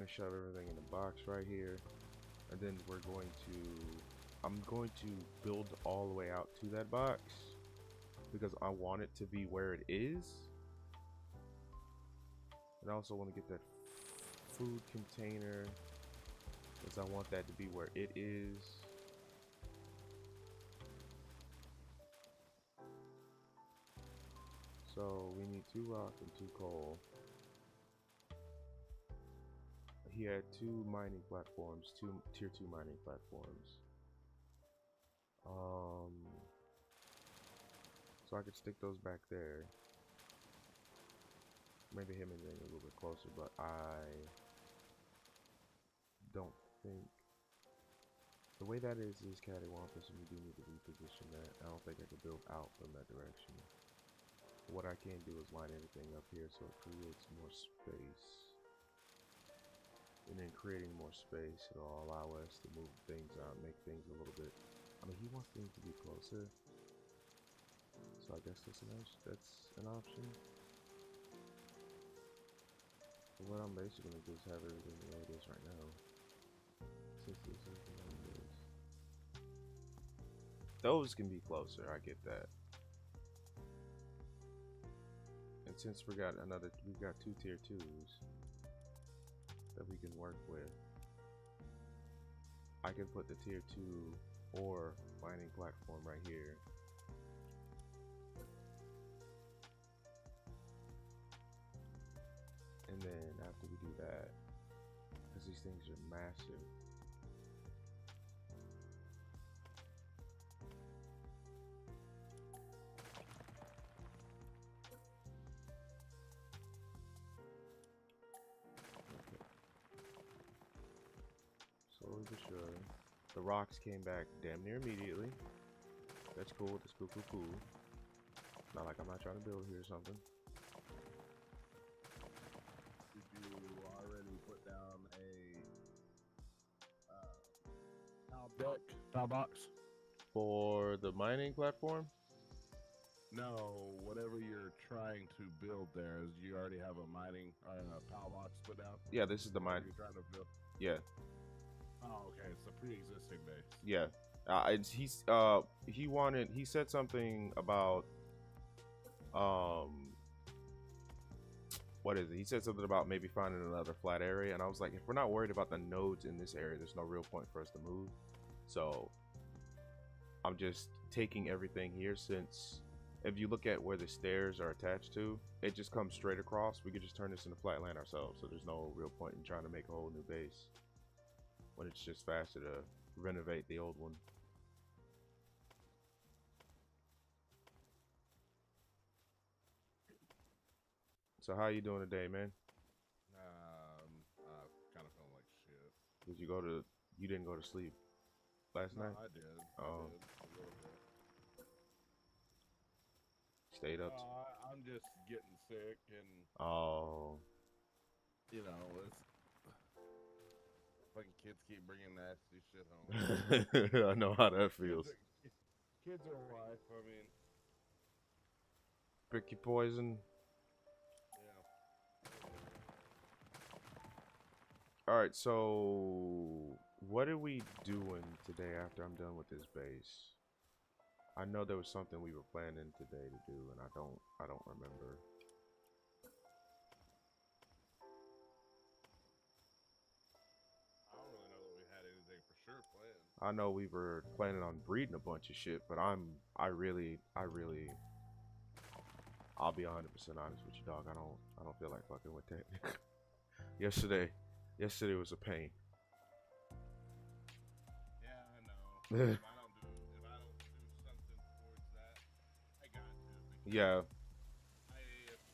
gonna shove everything in a box right here, and then I'm going to build all the way out to that box because I want it to be where it is. And I also want to get that food container because I want that to be where it is. So we need 2 rock and 2 coal. He had 2 mining platforms, 2 tier 2 mining platforms. So I could stick those back there. Maybe him and then a little bit closer, but I don't think the way that is cattywampus, and we do need to reposition that. I don't think I can build out from that direction. What I can do is line everything up here so it creates more space. And then creating more space, it'll allow us to move things out, make things a little bit. I mean, he wants things to be closer, so I guess that's an option. But what I'm basically gonna do is have everything the way it is right now. Since this is the way it is. Those can be closer, I get that. And since we've got 2 tier 2s that we can work with, I can put the tier 2 ore mining platform right here. And then after we do that, because these things are massive, slowly but surely. The rocks came back damn near immediately. That's cool. That's cool, cool, cool. Not like I'm not trying to build here or something. Did you already put down a power box For the mining platform? No, whatever you're trying to build there, is you already have a mining power box put down? Yeah, this is the mine. You're trying to build? Yeah. Oh, okay. It's a pre-existing base. Yeah. He said something about what is it? He said something about maybe finding another flat area, and I was like, if we're not worried about the nodes in this area, there's no real point for us to move. So I'm just taking everything here, since if you look at where the stairs are attached to, it just comes straight across. We could just turn this into flat land ourselves, so there's no real point in trying to make a whole new base when it's just faster to renovate the old one. So how you doing today, man? Kind of feeling like shit. Did you you didn't go to sleep last night? I did. Oh. I did a little bit. Stayed up. I'm just getting sick, and Oh. you know, it's fucking kids keep bringing nasty shit home. I know how that feels. Kids are life. I mean, Picky poison. yeah. All right, so what are we doing today after I'm done with this base? I know there was something we were planning today to do, and I don't remember. I don't really know that we had anything for sure planned. I know we were planning on breeding a bunch of shit, but I'll be 100% honest with you, dog. I don't feel like fucking with that. Yesterday was a pain. Yeah, I know. If I don't do something towards that, I got to. Yeah. I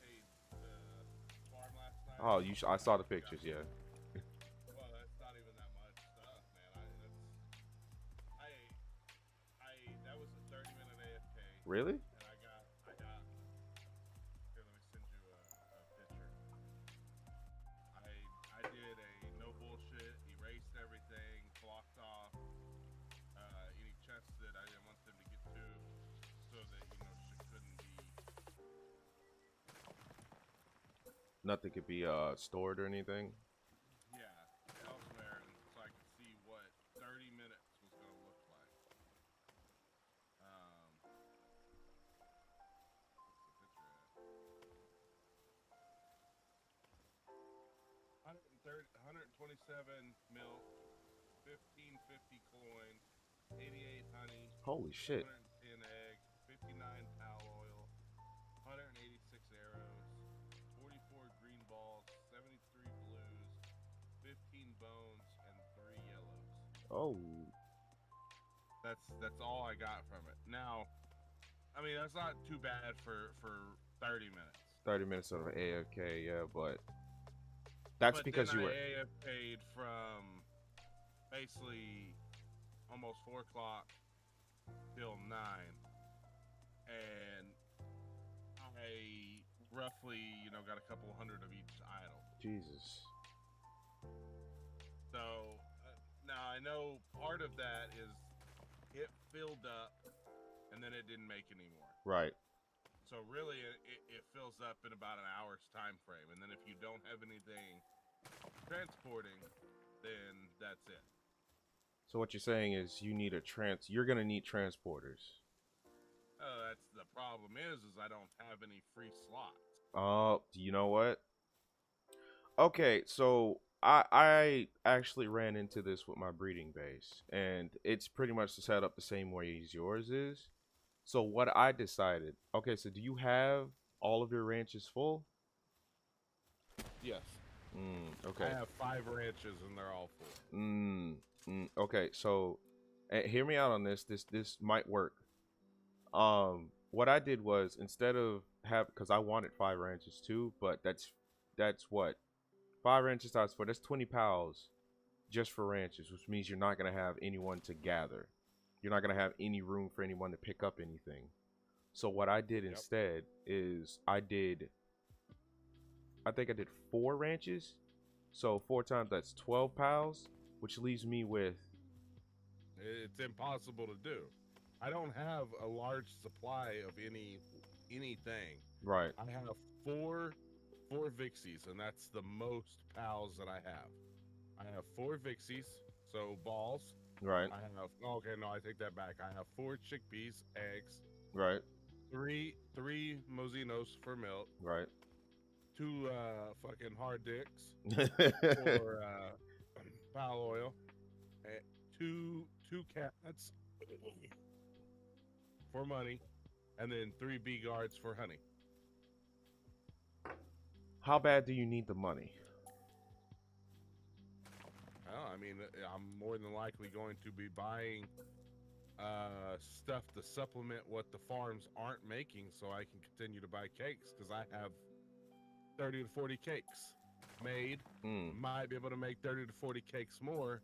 paid the farm last night. Oh, I saw the pictures. Yeah. Well, that's not even that much stuff, man. That was a 30-minute AFK. Really? And I got. Here, let me send you a picture. I did a no bullshit, erased everything, blocked off any chests that I didn't want them to get to, so that shit couldn't be. Nothing could be stored or anything. Yeah. 27 milk, 1550 coin, 88 honey, Holy shit. 210 egg, 59 pal oil, 186 arrows, 44 green balls, 73 blues, 15 bones, and 3 yellows. Oh. That's all I got from it. Now, I mean, that's not too bad for 30 minutes. 30 minutes of AFK, yeah, but that's But because then you were. I AFK'd from basically almost 4 o'clock till 9, and I roughly, got a couple hundred of each idol. Jesus. So now I know part of that is it filled up, and then it didn't make any more. Right. So really, it fills up in about an hour's time frame, and then if you don't have anything transporting, then that's it. So what you're saying is you need you're gonna need transporters. That's the problem is I don't have any free slots. Oh, you know what? Okay, so I actually ran into this with my breeding base, and it's pretty much set up the same way as yours is. So what I decided, okay, so do you have all of your ranches full? Yes. Okay. I have 5 ranches and they're all full. Okay, so hear me out on this. This might work. What I did was instead of because I wanted 5 ranches too, but that's what 5 ranches times 4. That's 20 pals just for ranches, which means you're not gonna have anyone to gather. You're not gonna have any room for anyone to pick up anything. So what I did instead is I think I did 4 ranches. So 4 times that's 12 pals, which leaves me with. It's impossible to do. I don't have a large supply of anything. Right. I have four Vixies, and that's the most pals that I have. I have 4 Vixies, so balls. Right. I have okay, no, I take that back. I have 4 chickpeas, eggs. Right. 3 Mozinos for milk. Right. 2 fucking hard dicks for pal oil. 2 cats for money, and then 3 bee guards for honey. How bad do you need the money? Well, I mean, I'm more than likely going to be buying stuff to supplement what the farms aren't making, so I can continue to buy cakes, because I have 30 to 40 cakes made. Might be able to make 30 to 40 cakes more.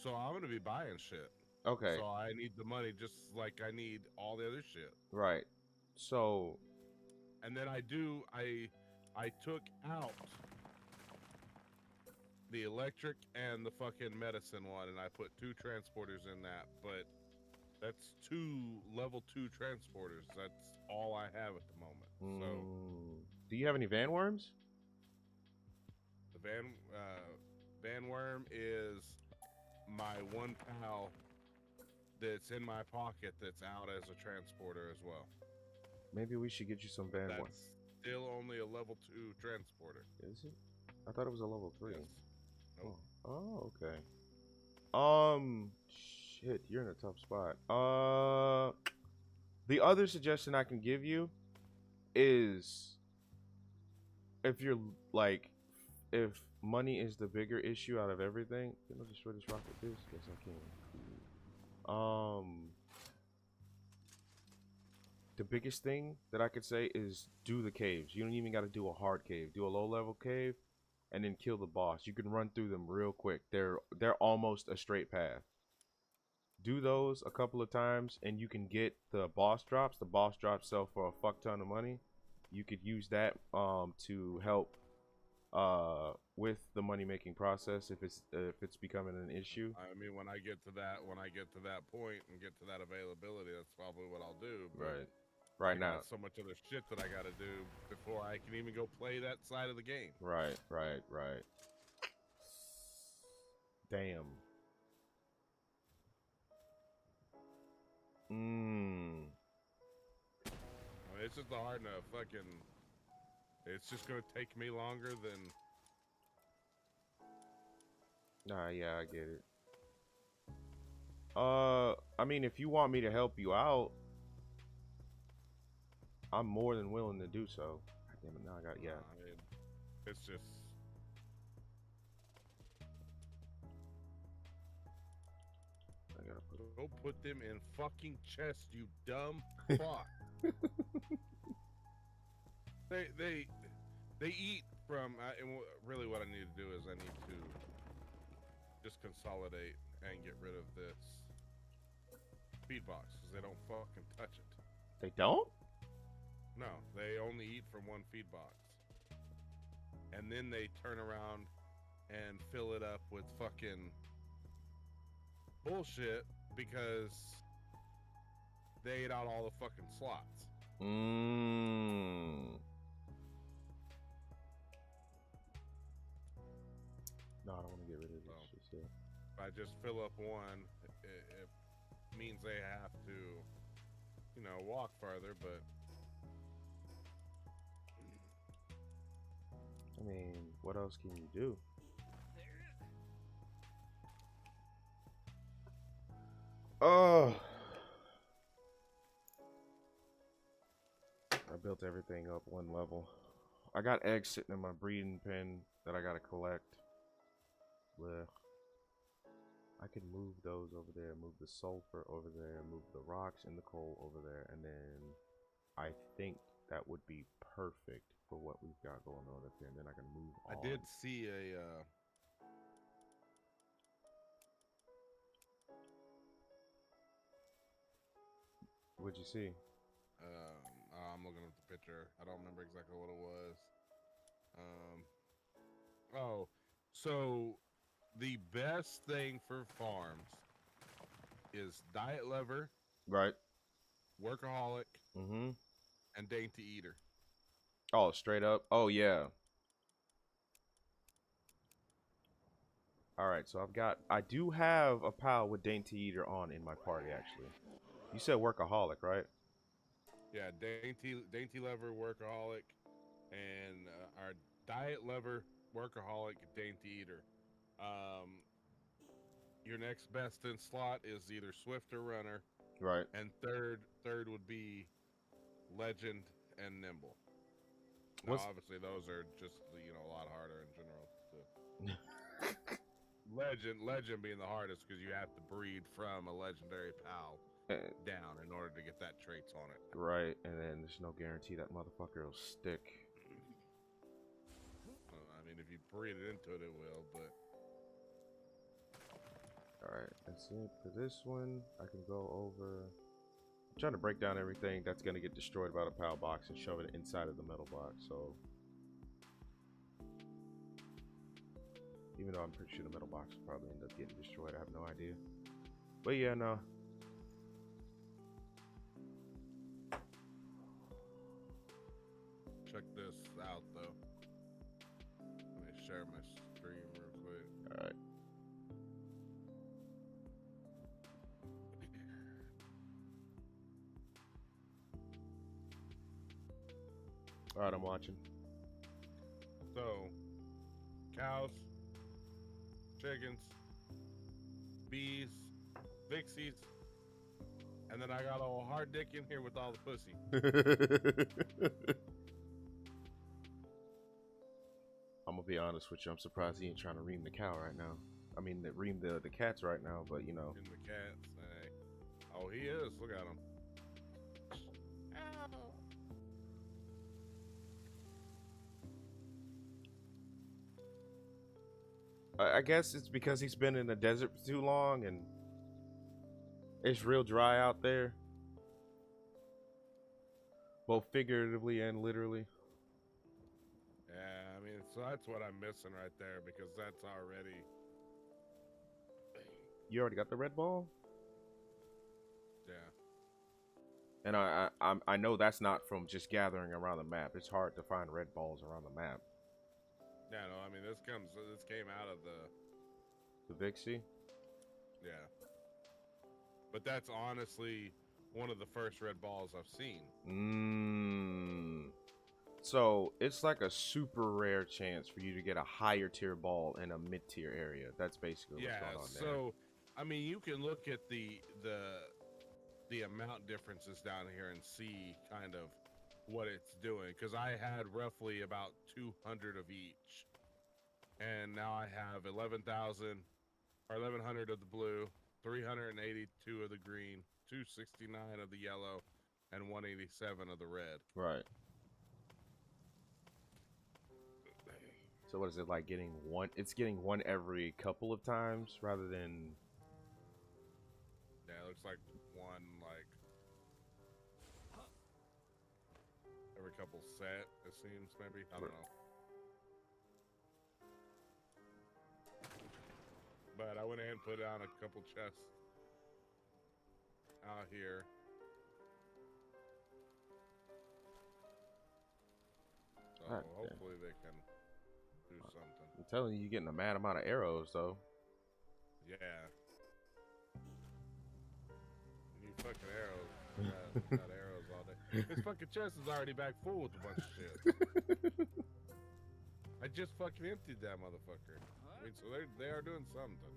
So I'm going to be buying shit. Okay. So I need the money just like I need all the other shit. Right. So. And then I took out the electric and the fucking medicine one, and I put 2 transporters in that, but that's 2 level 2 transporters. That's all I have at the moment. So do you have any van worms? The van worm is my 1 pal that's in my pocket that's out as a transporter as well. Maybe we should get you some van worms. That's still only a level 2 transporter. Is it? I thought it was a level 3. Yes. Nope. Oh, okay. Shit, you're in a tough spot. The other suggestion I can give you is if you're like, if money is the bigger issue out of everything, can I destroy this rock with this? Yes, I can. The biggest thing that I could say is do the caves. You don't even got to do a hard cave. Do a low level cave and then kill the boss. You can run through them real quick. They're almost a straight path. Do those a couple of times and you can get the boss drops. The boss drops sell for a fuck ton of money. You could use that to help with the money making process if it's becoming an issue. I mean, when I get to that point and get to that availability, that's probably what I'll do. But right now, so much other shit that I got to do before I can even go play that side of the game. Right. Damn. I mean, it's just hard to fucking. It's just gonna take me longer than Nah, yeah, I get it. I mean, if you want me to help you out, I'm more than willing to do so. God damn it, now I got, yeah. It's just. I gotta put Go put them in fucking chest, you dumb fuck. They eat from. And really, what I need to do is I need to just consolidate and get rid of this feed box because they don't fucking touch it. They don't? No, they only eat from one feed box, and then they turn around and fill it up with fucking bullshit because they ate out all the fucking slots. No, I don't want to get rid of this. So, if I just fill up one, it means they have to, you know, walk farther, but I mean, what else can you do? Oh, I built everything up one level. I got eggs sitting in my breeding pen that I gotta collect. Blech. I can move those over there, move the sulfur over there, move the rocks and the coal over there, and then I think that would be perfect for what we've got going on up here. And then I can move on. I did see a What'd you see? I'm looking at the picture. I don't remember exactly what it was. Oh, so the best thing for farms is diet lover, Right. workaholic, Mm-hmm. and dainty eater. Oh, straight up. Oh, yeah. All right, so I do have a pal with dainty eater on in my party, actually. You said workaholic, right? Yeah, dainty lover, workaholic, and our diet lover, workaholic, dainty eater. Your next best in slot is either Swift or Runner, Right. and third would be Legend and Nimble. Now, What's obviously, those are just a lot harder in general. Legend being the hardest because you have to breed from a legendary pal down in order to get that traits on it. right, and then there's no guarantee that motherfucker will stick. I mean, if you breed it into it, it will, but... Alright, that's it for this one. I can go over... I'm trying to break down everything that's going to get destroyed by the PAL box and shove it inside of the metal box, so... Even though I'm pretty sure the metal box will probably end up getting destroyed, I have no idea. But yeah, no. Check this out, though. Let me share my screen real quick. Alright. Alright, I'm watching. So, cows, chickens, bees, vixies, and then I got a little hard dick in here with all the pussy. I'm gonna be honest with you, I'm surprised he ain't trying to ream the cow right now. I mean, ream the cats right now, but you know. In the cats, hey. Oh, he is. Look at him. I guess it's because he's been in the desert for too long and it's real dry out there. Both figuratively and literally. Yeah, I mean, so that's what I'm missing right there because that's already... You already got the red ball? Yeah. And I know that's not from just gathering around the map. It's hard to find red balls around the map. Yeah, no, I mean, this came out of The Vixie? Yeah. But that's honestly one of the first red balls I've seen. So it's like a super rare chance for you to get a higher tier ball in a mid tier area. That's basically what's going on there. So I mean, you can look at the amount differences down here and see kind of what it's doing, because I had roughly about 200 of each, and now I have 11,000 or 1,100 of the blue, 382 of the green, 269 of the yellow, and 187 of the red. Right. So what is it like getting one? It's getting one every couple of times rather than. Yeah, it looks like one like every couple set. It seems maybe, I don't know. But I went ahead and put down a couple chests out here. So hopefully they can do something. I'm telling you, you're getting a mad amount of arrows, though. Yeah. You need fucking arrows. Yeah, got arrows all day. This fucking chest is already back full with a bunch of shit. I just fucking emptied that motherfucker. I mean, so they are doing something.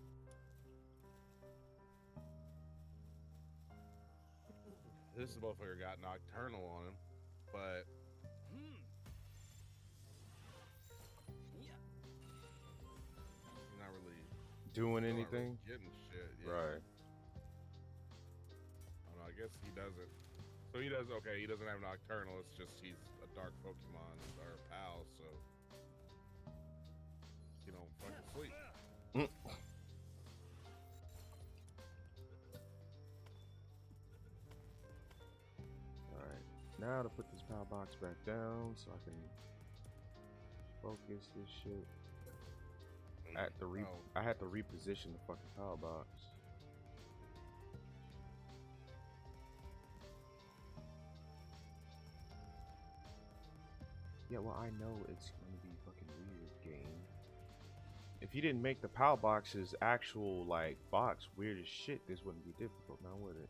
This motherfucker got nocturnal on him, but he's not really doing anything. Getting shit, yeah. Right. I don't know, I guess he doesn't. So he does, okay, he doesn't have nocturnal, it's just he's a dark Pokemon or a pal, so you don't fucking sleep. Alright, now to put this power box back down so I can focus this shit. I had to reposition the fucking power box. Yeah, well, I know it's gonna be fucking weird, game. If you didn't make the power box's actual, like, box weird as shit, this wouldn't be difficult, now would it?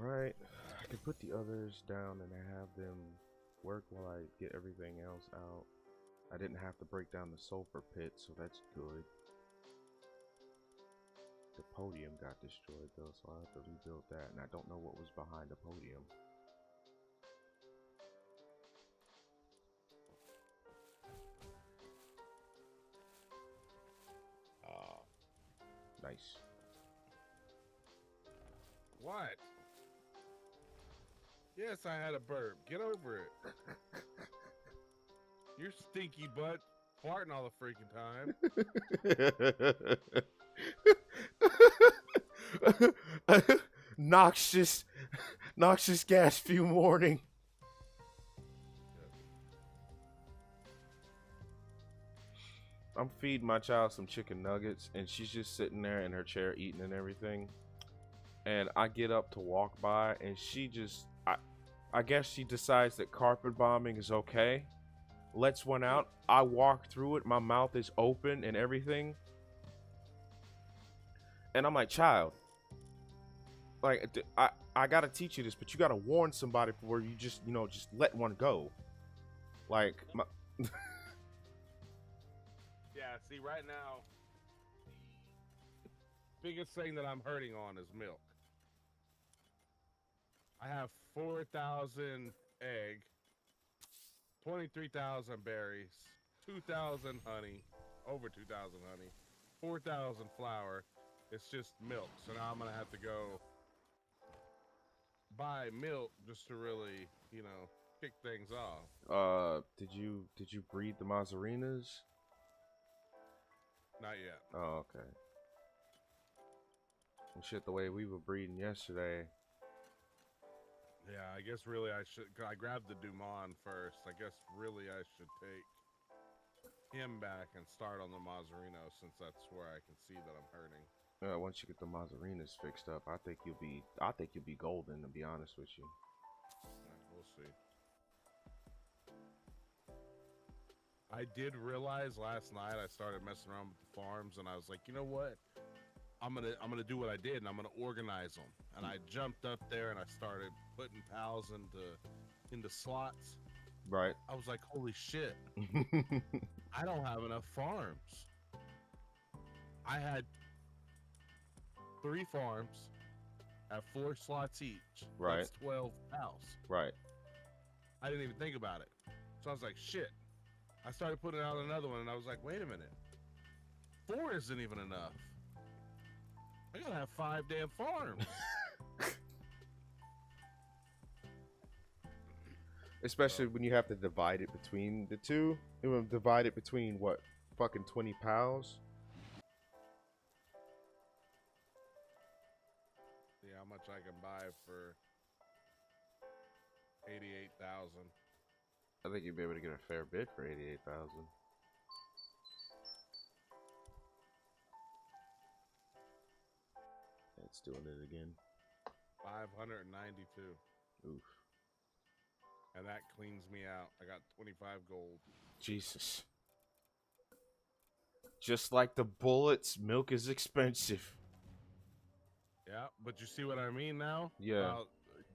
Alright, I can put the others down and have them work while I get everything else out. I didn't have to break down the sulfur pit, so that's good. The podium got destroyed though, so I have to rebuild that, and I don't know what was behind the podium. Nice. What? Yes, I had a burp. Get over it. You're stinky butt farting all the freaking time. Noxious gas fume warning. I'm feeding my child some chicken nuggets, and she's just sitting there in her chair eating and everything. And I get up to walk by, and she just, I guess she decides that carpet bombing is okay. Lets one out. I walk through it. My mouth is open and everything. And I'm like, child, like, I gotta teach you this, but you gotta warn somebody before you just, you know, just let one go. Like, my yeah, see, right now, the biggest thing that I'm hurting on is milk. I have 4,000 egg, 23,000 berries, 2,000 honey, over 2,000 honey, 4,000 flour. It's just milk. So now I'm gonna have to go buy milk just to really, you know, kick things off. Did you breed the Mazzarinas? Not yet. Oh, okay. Well, shit, the way we were breeding yesterday. Yeah, I guess really I should. I grabbed the Dumont first. I guess really I should take him back and start on the Mazzarino, since that's where I can see that I'm hurting. Once you get the Mazzarinas fixed up, I think you'll be golden, to be honest with you. We'll see. I did realize last night I started messing around with the farms, and I was like, you know what? I'm gonna do what I did, and I'm gonna organize them. And I jumped up there and I started putting pals into slots. Right. I was like, holy shit! I don't have enough farms. I had 3 farms at 4 slots each. Right. That's 12 pals. Right. I didn't even think about it. So I was like, shit. I started putting out another one, and I was like, wait a minute. 4 isn't even enough. I gotta have 5 damn farms. Especially when you have to divide it between the two. It will divide it between what? Fucking 20 pals? See how much I can buy for 88,000. I think you'd be able to get a fair bid for 88,000. It's doing it again. 592. Oof. And that cleans me out. I got 25 gold. Jesus. Just like the bullets, milk is expensive. Yeah, but you see what I mean now? Yeah.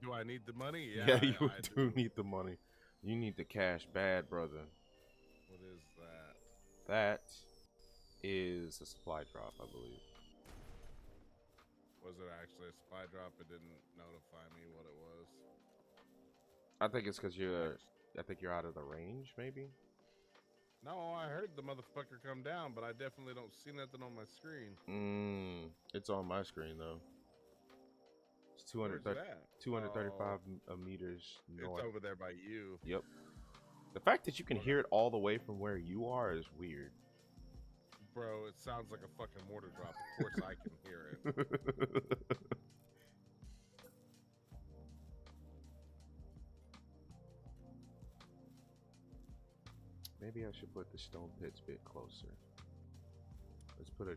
Do I need the money? Yeah, you I do need the money. You need the cash bad, brother. What is that? That is a supply drop, I believe. Was it actually a supply drop? It didn't notify me what it was. I think it's because I think you're out of the range, maybe? No, I heard the motherfucker come down, but I definitely don't see nothing on my screen. It's on my screen, though. It's 235 meters north. It's over there by you. Yep. The fact that you can hear it all the way from where you are is weird. Bro, it sounds like a fucking mortar drop. Of course I can hear it. Maybe I should put the stone pits a bit closer. Let's put a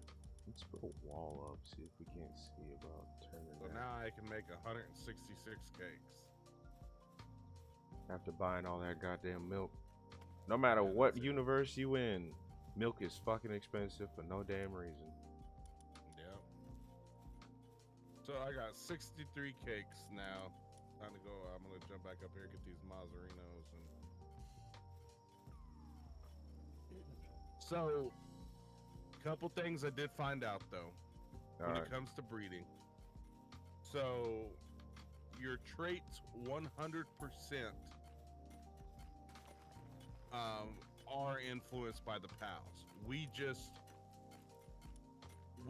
wall up, see if we can't see about turning So that. now I can make 166 cakes. After buying all that goddamn milk. No matter what universe you in, milk is fucking expensive for no damn reason. Yep. So I got 63 cakes now. Time to go. I'm gonna jump back up here and get these mazzarinos and. So, couple things I did find out though, when it comes to breeding. So, your traits 100% are influenced by the pals. We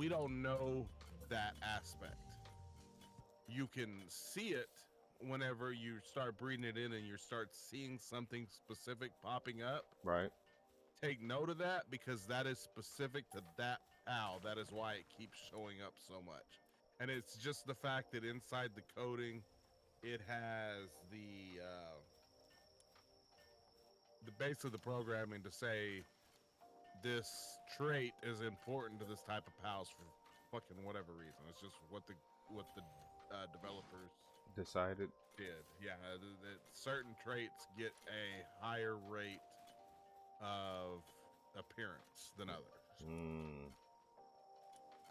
don't know that aspect. You can see it whenever you start breeding it in and you start seeing something specific popping up. Right. Take note of that because that is specific to that pal. That is why it keeps showing up so much. And it's just the fact that inside the coding, it has the base of the programming to say this trait is important to this type of pals for fucking whatever reason. It's just what the developers decided. Did. Yeah, certain traits get a higher rate of appearance than others.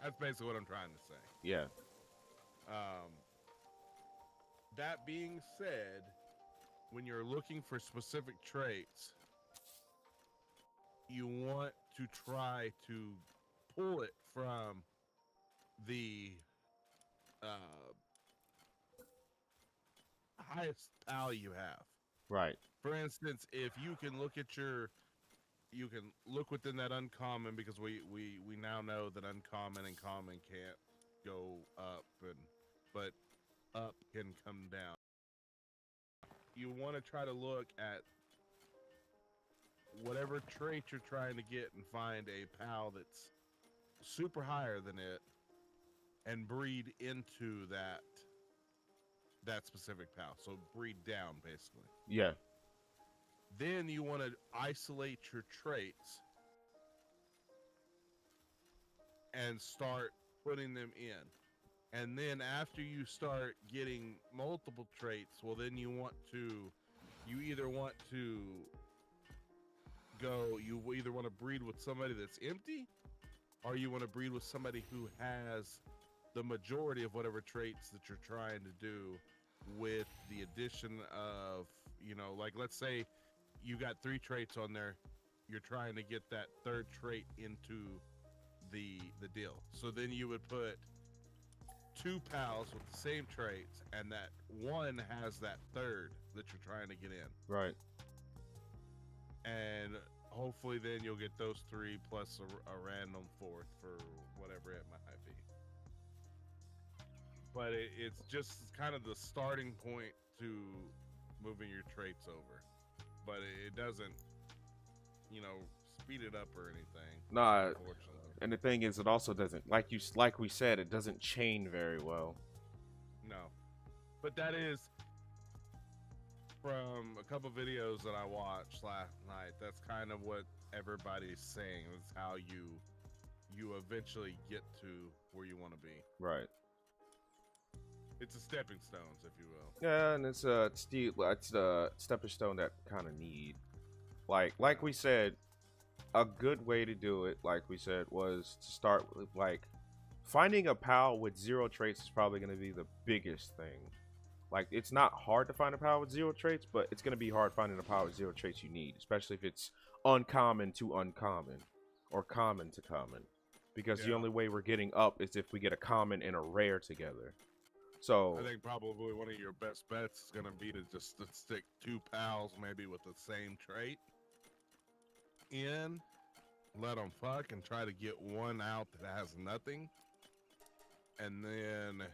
That's basically what I'm trying to say. Yeah. That being said, when you're looking for specific traits, you want to try to pull it from the highest pal you have. Right. For instance, if you can look at you can look within that uncommon, because we now know that uncommon and common can't go up, but up can come down. You want to try to look at whatever trait you're trying to get and find a pal that's super higher than it and breed into that specific pal. So breed down, basically. Yeah. Then you want to isolate your traits and start putting them in. And then after you start getting multiple traits, well, then you either want to go. You either want to breed with somebody that's empty, or you want to breed with somebody who has the majority of whatever traits that you're trying to do, with the addition of, like, let's say you got 3 traits on there. You're trying to get that 3rd trait into the deal. So then you would put 2 pals with the same traits, and that one has that 3rd that you're trying to get in. Right. And hopefully then you'll get those 3 plus a random 4th for whatever it might be. But it's just kind of the starting point to moving your traits over. But it doesn't, speed it up or anything. Nah, unfortunately. and the thing is, it also doesn't, like we said, it doesn't chain very well. No. But that is, from a couple videos that I watched last night, that's kind of what everybody's saying. That's how you eventually get to where you want to be. Right. It's a stepping stones, if you will. Yeah, and it's the stepping stone that kind of need. Like we said, a good way to do it, like we said, was to start with, like, finding a pal with 0 traits is probably going to be the biggest thing. Like, it's not hard to find a pal with 0 traits, but it's going to be hard finding a pal with 0 traits you need, especially if it's uncommon to uncommon or common to common. Because the only way we're getting up is if we get a common and a rare together. So I think probably one of your best bets is going to be to just stick 2 pals, maybe with the same trait, in, let them fuck, and try to get one out that has nothing, and then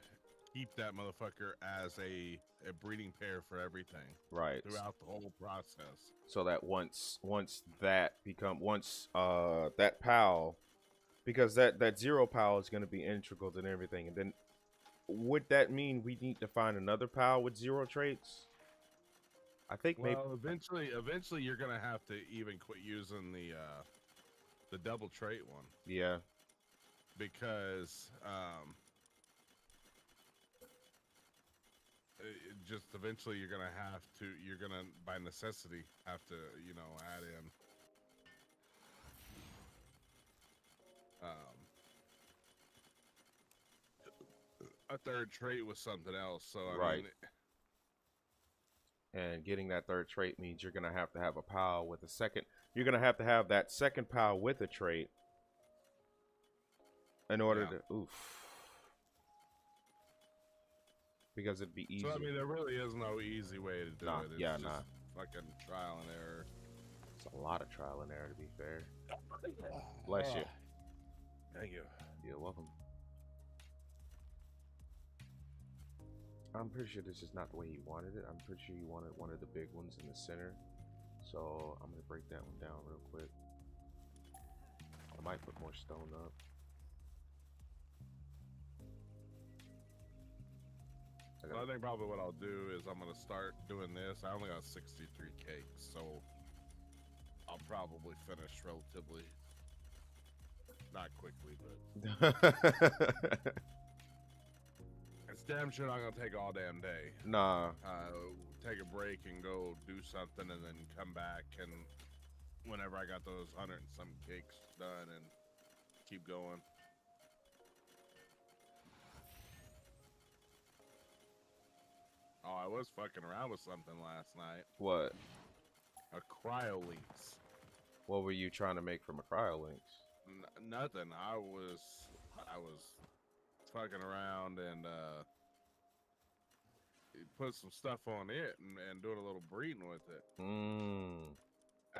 keep that motherfucker as a breeding pair for everything. Right. Throughout the whole process. So that once that pal, because that 0 pal is going to be integral to everything, and then would that mean we need to find another pal with 0 traits? I think maybe. Well, eventually you're gonna have to even quit using the double trait one. Yeah. Because just eventually you're gonna by necessity have to add in a 3rd trait with something else. So I mean, and getting that 3rd trait means you're gonna have to have a pal with a second. You're gonna have to have that second pal with a trait in order to because it'd be easy. So I mean, there really is no easy way to do it. It's just fucking trial and error. It's a lot of trial and error, to be fair. Bless you. Thank you. You're welcome. I'm pretty sure this is not the way you wanted it. I'm pretty sure you wanted one of the big ones in the center. So I'm going to break that one down real quick. I might put more stone up. So I think probably what I'll do is I'm going to start doing this. I only got 63 cakes, so I'll probably finish relatively, not quickly, but it's damn sure not going to take all damn day. Nah. Take a break and go do something and then come back, and whenever I got those 100 and some cakes done, and keep going. Oh, I was fucking around with something last night. What? A cryo-links. What were you trying to make from a cryo-links? Nothing. I was fucking around and put some stuff on it and doing a little breeding with it.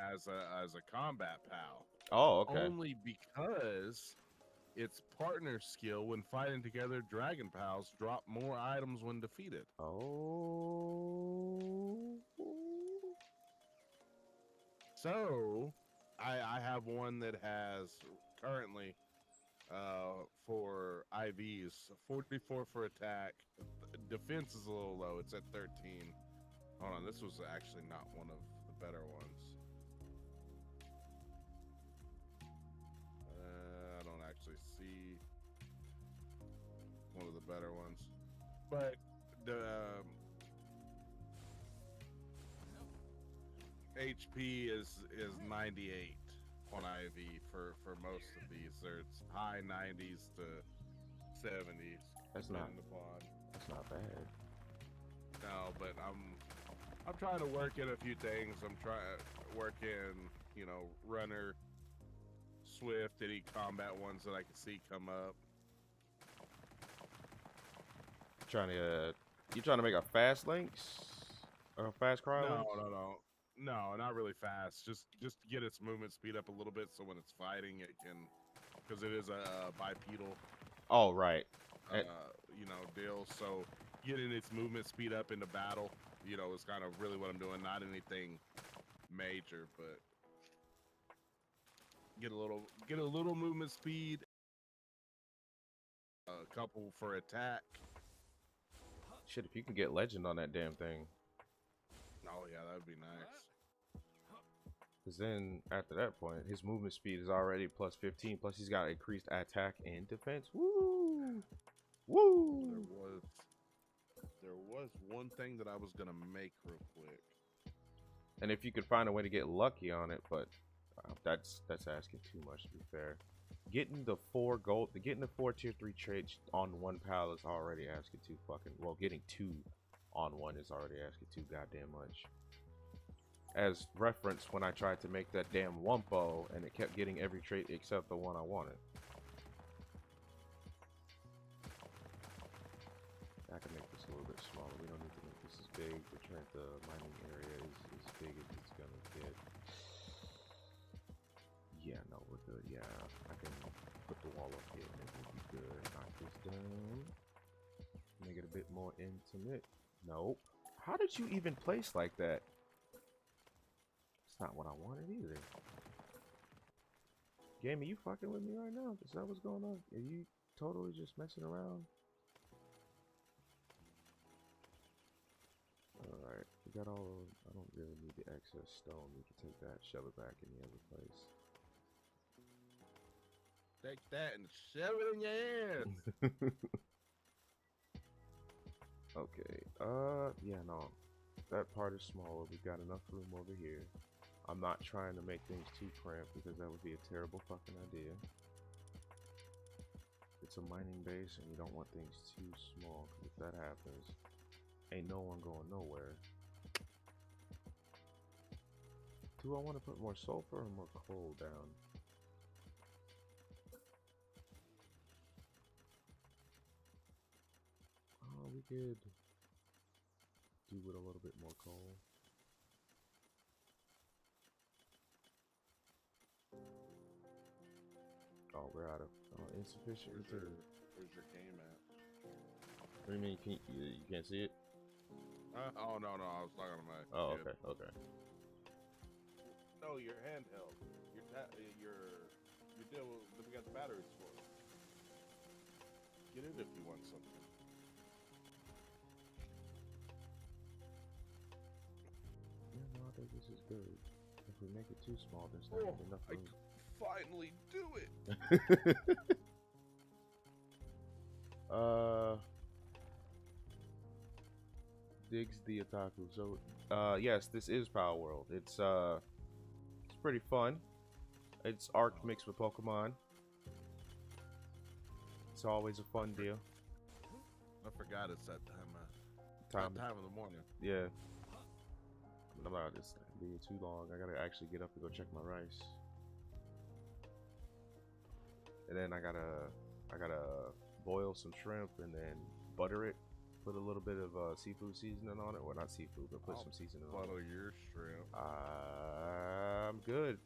As a combat pal. Oh, okay. Only because its partner skill when fighting together, dragon pals drop more items when defeated. Oh. So, I have one that has currently for IVs 44 for attack. Defense is a little low. It's at 13. Hold on, this was actually not one of the better ones. I don't actually see one of the better ones, but the HP is 98 on IV for most of these. There's high 90s to 70s, That's not depending upon. that's not bad. No, but I'm trying to work in a few things. I'm trying work in, runner, swift, any combat ones that I can see come up. You trying to make a fast links or a fast cryo No, links? no, not really fast. Just get its movement speed up a little bit, so when it's fighting, it can, because it is a bipedal, Oh right. Eh, deal. So getting its movement speed up into battle, is kind of really what I'm doing. Not anything major, but get a little movement speed, a couple for attack. Shit, if you can get legend on that damn thing. Oh yeah, that would be nice. Because then, after that point, his movement speed is already plus 15. Plus, he's got increased attack and defense. Woo! Woo! There was one thing that I was gonna make real quick. And if you could find a way to get lucky on it, but that's asking too much to be fair. Getting the 4 tier 3 traits on 1 pal is already asking too fucking. Well, getting 2 on 1 is already asking too goddamn much. As reference, when I tried to make that damn Wumpo and it kept getting every trait except the one I wanted. I can make this a little bit smaller. We don't need to make this as big. The mining area is as big as it's gonna get. Yeah, no, we're good. Yeah, I can put the wall up here and it will be good. Knock this down. Make it a bit more intimate. Nope. How did you even place like that? It's not what I wanted either. Game, are you fucking with me right now? Is that what's going on? Are you totally just messing around? Alright, we got all. I don't really need the excess stone. We can take that, shove it back in the other place. Take that and shove it in your ass. Okay, yeah, no. That part is smaller. We got enough room over here. I'm not trying to make things too cramped because that would be a terrible fucking idea. It's a mining base and you don't want things too small because if that happens, ain't no one going nowhere. Do I want to put more sulfur or more coal down? Oh, we could do with a little bit more coal. Oh, we're out of insufficient material. Where's your game at? What do you mean? You can't see it? Oh no, I was talking to my. Oh, kid. okay. No, your handheld. Your deal. We got the batteries for it. Get it if you want something. Yeah, no, I think this is good. If we make it too small, there's not gonna be enough room. Finally do it. Digs the otaku. So, yes, this is Palworld. It's pretty fun. It's Ark mixed with Pokemon. It's always a fun deal. I forgot it's that time of the morning. Yeah. I'm not just being too long. I gotta actually get up and go check my rice. And then I gotta boil some shrimp and then butter it. Put a little bit of seafood seasoning on it. Well, not seafood, but put some seasoning on it. Butter your shrimp. I'm good.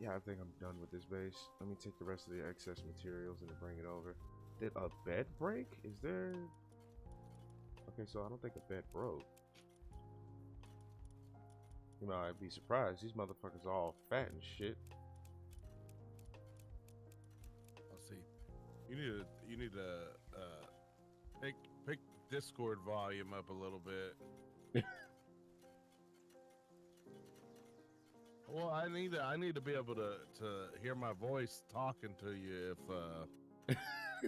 Yeah, I think I'm done with this base. Let me take the rest of the excess materials and bring it over. Did a bed break? Is there... Okay, so I don't think a bed broke. You know, I'd be surprised. These motherfuckers are all fat and shit. Let's see. You need to pick Discord volume up a little bit. Well, I need to be able to hear my voice talking to you if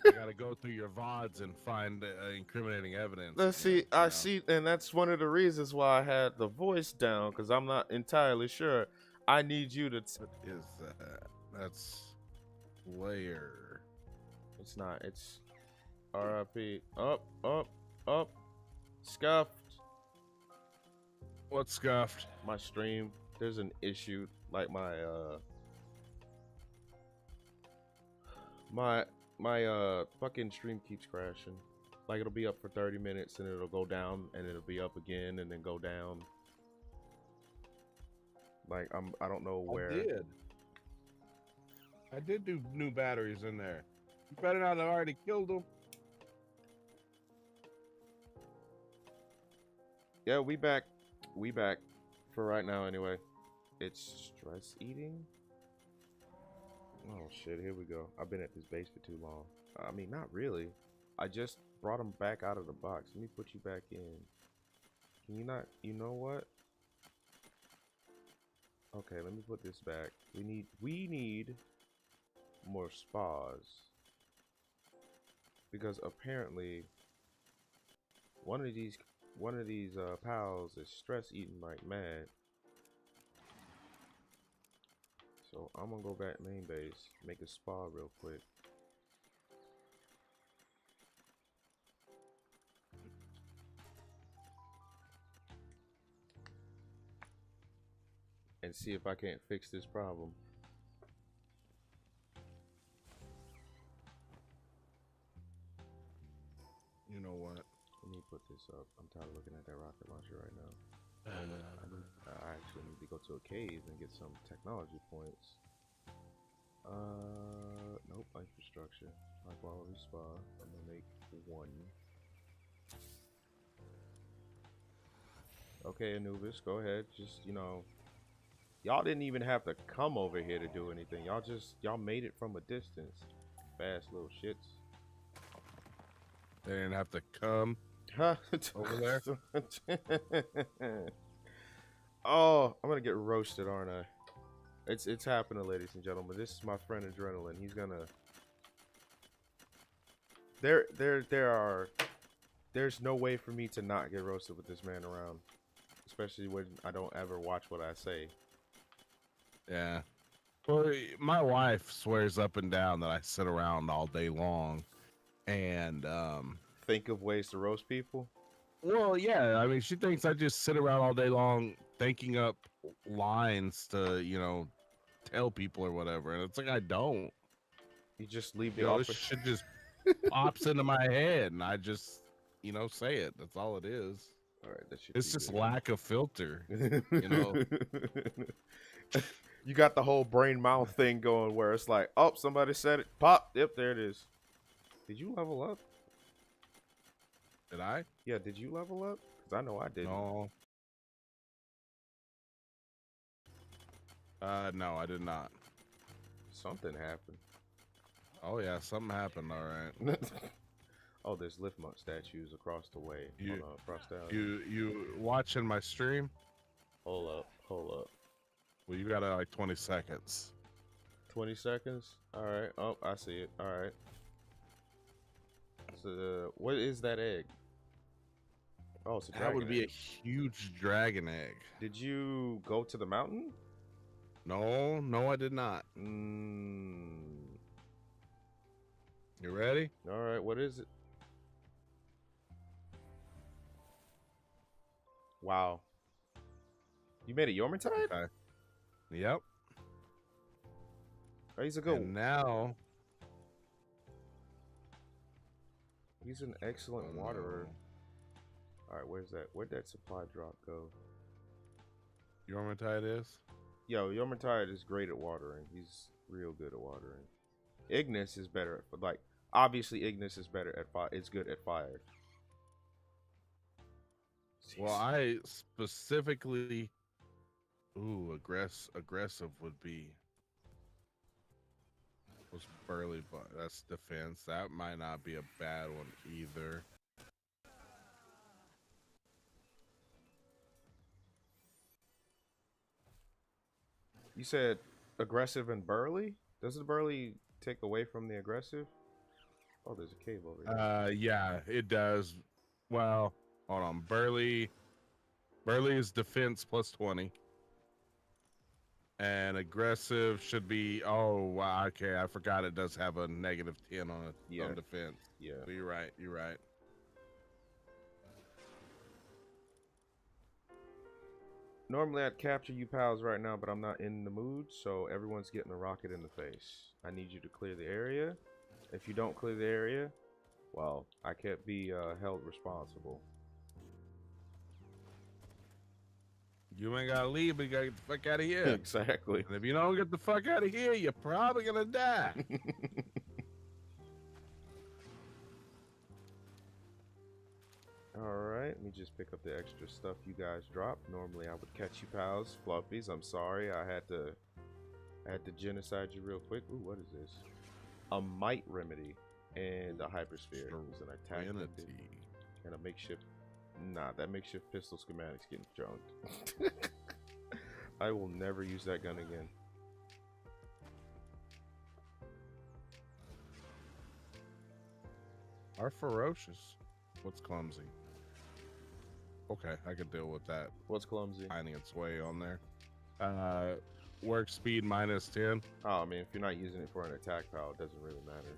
I gotta go through your VODs and find incriminating evidence. Let's see. Again, I see, and that's one of the reasons why I had the voice down, because I'm not entirely sure. I need you to. What is that? That's layer. It's not. It's RIP. Up, up, up. Scuffed. What's scuffed? My stream. There's an issue. Like my fucking stream keeps crashing. Like it'll be up for 30 minutes and it'll go down and it'll be up again and then go down. Like I don't know where. I did do new batteries in there. You better not have already killed them. Yeah, we back. We back for right now anyway. It's stress eating. Oh shit, here we go. I've been at this base for too long. I mean, not really. I just brought them back out of the box. Let me put you back in. Can you not? You know what? Okay, let me put this back. We need more spas. Because apparently one of these pals is stress eating like mad. So I'm gonna go back main base, make a spa real quick. And see if I can't fix this problem. You know what? Let me put this up. I'm tired of looking at that rocket launcher right now. I actually need to go to a cave and get some technology points. Nope, infrastructure. High quality spa. I'm gonna make one. Okay, Anubis, go ahead. Just, you know, y'all didn't even have to come over here to do anything. Y'all made it from a distance. Fast little shits. They didn't have to come Huh? over there. Oh, I'm gonna get roasted, aren't I? It's happening, ladies and gentlemen. This is my friend Adrenaline. He's gonna. There's no way for me to not get roasted with this man around, especially when I don't ever watch what I say. Yeah. Well, my wife swears up and down that I sit around all day long, and think of ways to roast people. Well, yeah. I mean, she thinks I just sit around all day long thinking up lines to, tell people or whatever, and it's like I don't. You just leave the office. Shit just pops into my head, and I just, say it. That's all it is. All right, that should. It's just lack of filter. You got the whole brain mouth thing going where it's like, oh, somebody said it. Pop. Yep, there it is. Did you level up? Did I? Yeah, did you level up? Because I know I didn't. No. No, I did not. Something happened. Oh, yeah, something happened, all right. Oh, there's Liftmont statues across the way. You watching my stream? Hold up. Well, you got like 20 seconds. 20 seconds? All right. Oh, I see it. All right. So, what is that egg? Oh, it's a dragon. That would be egg. A huge dragon egg. Did you go to the mountain? No, I did not. You ready? All right. What is it? Wow. You made it Yormintide? Okay. Yep. Oh, he's a good. And now he's an excellent waterer. All right, where'd that supply drop go? Yormintide is? Yo, Yormintide is great at watering. He's real good at watering. Ignis is better at, like, obviously Ignis is better at fire. It's good at fire. Well, I specifically, aggressive would be. Was burly, but that's defense. That might not be a bad one either. You said aggressive and burly? Doesn't burly take away from the aggressive? Oh, there's a cave over here. Yeah, it does. Well, hold on. Burly is defense plus 20. And aggressive should be, oh, wow, okay, I forgot it does have a negative 10 on it Yeah. on defense. Yeah. So you're right. Normally I'd capture you pals right now, but I'm not in the mood, so everyone's getting a rocket in the face. I need you to clear the area. If you don't clear the area, well, I can't be held responsible. You ain't gotta leave, but you gotta get the fuck out of here. Exactly. And if you don't get the fuck out of here, you're probably gonna die. Alright, let me just pick up the extra stuff you guys dropped. Normally I would catch you pals, fluffies. I'm sorry, I had to genocide you real quick. Ooh, what is this? A might remedy and a hypersphere. It's an attack and a makeshift. Nah, that makeshift pistol schematic's getting junked. I will never use that gun again. Are ferocious. What's clumsy? Okay, I could deal with that. What's clumsy? Finding its way on there. Work speed minus 10. Oh, I mean, if you're not using it for an attack pal, it doesn't really matter.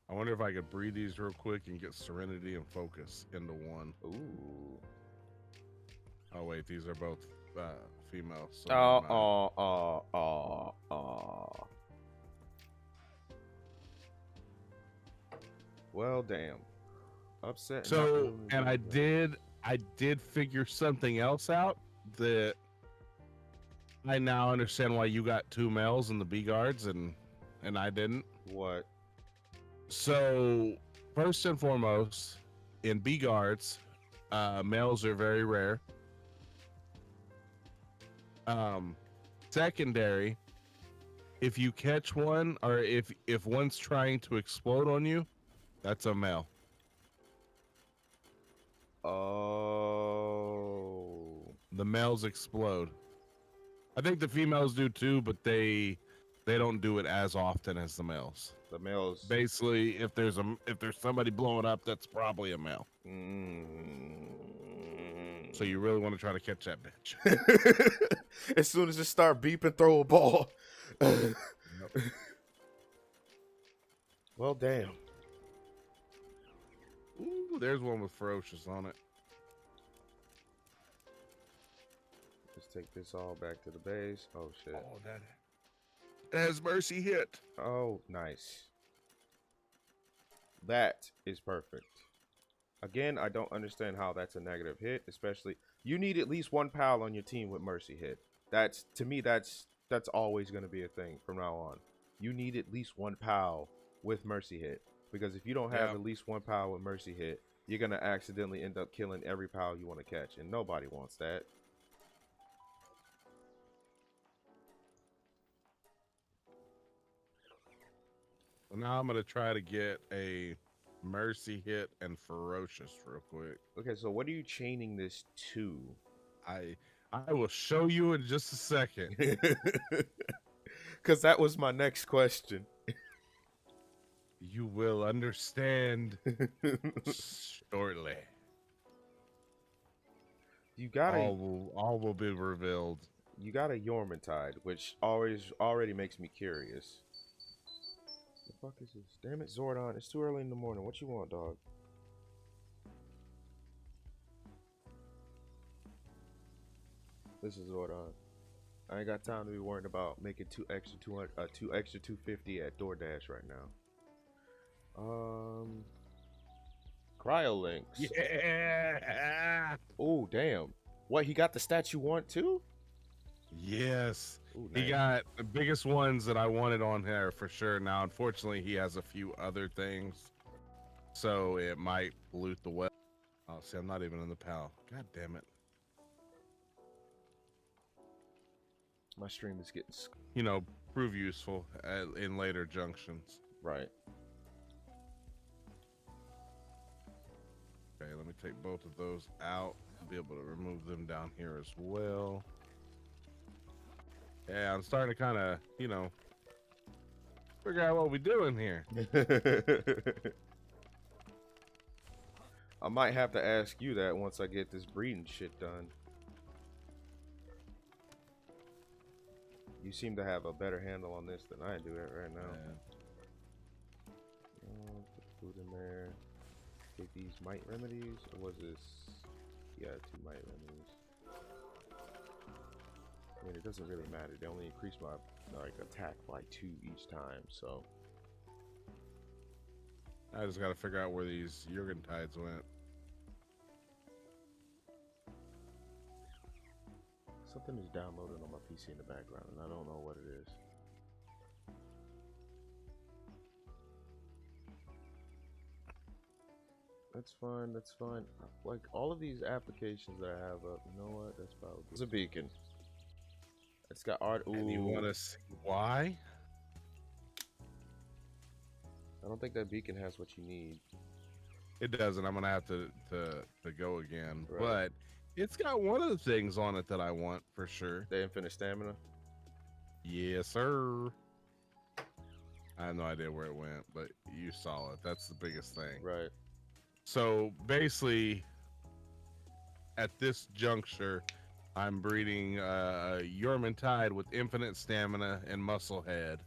I wonder if I could breed these real quick and get serenity and focus into one. Ooh. Oh wait, these are both female. So Well, damn. Upset. So, and I did figure something else out that I now understand why you got 2 males in the B guards and I didn't. What? So, first and foremost, in B guards, males are very rare. Secondary, if you catch one or if one's trying to explode on you, that's a male. Oh. The males explode. I think the females do too, but they don't do it as often as the males. The males. Basically, if there's somebody blowing up, that's probably a male. So you really want to try to catch that bitch. As soon as it start beeping, throw a ball. Yep. Well, damn. Ooh, there's one with ferocious on it. Let's take this all back to the base. Oh shit. Oh, that has mercy hit. Oh, nice. That is perfect. Again, I don't understand how that's a negative hit, especially you need at least 1 pal on your team with mercy hit. That's, to me, that's always going to be a thing from now on. You need at least 1 pal with mercy hit, because if you don't have at least 1 pal with mercy hit, you're going to accidentally end up killing every pal you want to catch, and nobody wants that. So now I'm gonna try to get a mercy hit and ferocious real quick. Okay, so what are you chaining this to? I will show you in just a second. Because that was my next question. You will understand shortly. You got all will be revealed. You got a Yormantide, which already makes me curious. The fuck is this? Damn it, Zordon! It's too early in the morning. What you want, dog? This is Zordon. I ain't got time to be worrying about making 2 extra 250 at DoorDash right now. Cryolinks. Yeah. Oh damn! What, he got the stats you want too? Yes. Ooh, nice. He got the biggest ones that I wanted on here for sure. Now, unfortunately, he has a few other things, so it might loot the well. Oh, see, I'm not even in the pal. God damn it. My stream is getting... You know, prove useful in later junctions. Right. Okay, let me take both of those out. I'll be able to remove them down here as well. Yeah, I'm starting to kind of, you know, Figure out what we doing here. I might have to ask you that once I get this breeding shit done. You seem to have a better handle on this than I do right now. Put food in there. Take these mite remedies, or was this? Yeah, 2 mite remedies. I mean, it doesn't really matter. They only increase my like attack by 2 each time, so. I just gotta figure out where these Tides went. Something is downloading on my PC in the background, and I don't know what it is. That's fine, that's fine. Like, all of these applications that I have up, you know what? That's probably... It's a beacon. It's got art. Ooh. And you want to see why? I don't think that beacon has what you need. It doesn't. I'm gonna have to go again. Right. But it's got one of the things on it that I want for sure. The infinite stamina? Yes, sir. I have no idea where it went, but you saw it. That's the biggest thing. Right. So basically, at this juncture, I'm breeding Tide with infinite stamina and muscle head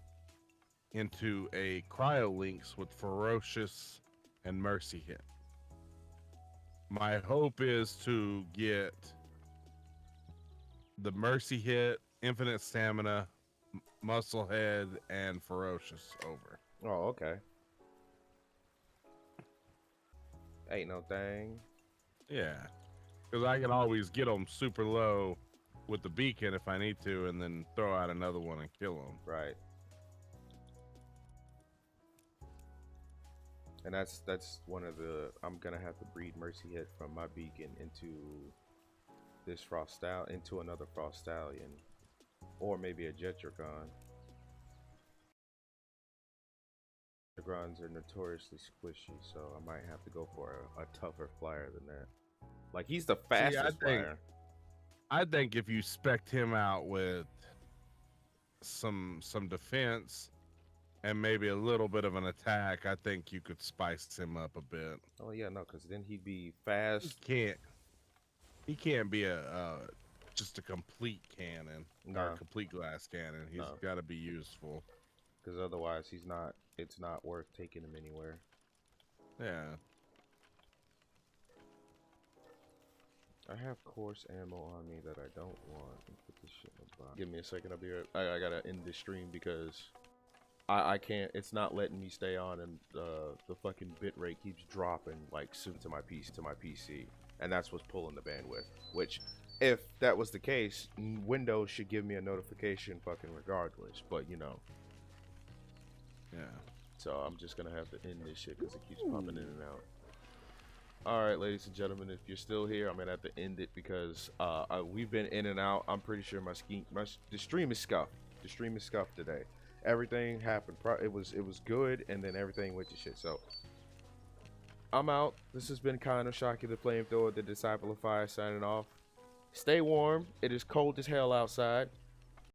into a Cryo Lynx with ferocious and mercy hit. My hope is to get the mercy hit, infinite stamina, muscle head, and ferocious over. Oh, okay. Ain't no thing. Yeah, because I can always get them super low with the beacon if I need to, and then throw out another one and kill them. Right. And that's one of the... I'm gonna have to breed mercy hit from my beacon into this frost stallion, into another frost stallion, or maybe a Jetricon. Jetricons are notoriously squishy, so I might have to go for a tougher flyer than that. Like, he's the fastest flyer. I think if you spec'd him out with some defense and maybe a little bit of an attack, I think you could spice him up a bit. Oh yeah, no, because then he'd be fast. He can't be just a complete cannon, or a complete glass cannon. He's got to be useful. Because otherwise, it's not worth taking him anywhere. Yeah. I have coarse ammo on me that I don't want. Put this shit in the box. Give me a second. I'll be right. I gotta end this stream because I can't. It's not letting me stay on, and the fucking bit rate keeps dropping like to my PC, and that's what's pulling the bandwidth. Which, if that was the case, Windows should give me a notification fucking regardless. But you know. Yeah. So I'm just gonna have to end this shit because it keeps popping in and out. Alright, ladies and gentlemen, if you're still here, I'm gonna have to end it because we've been in and out. I'm pretty sure the stream is scuffed. The stream is scuffed today. Everything happened. It was good, and then everything went to shit. So I'm out. This has been kind of Shocky the Flamethrower, the Disciple of Fire, signing off. Stay warm. It is cold as hell outside.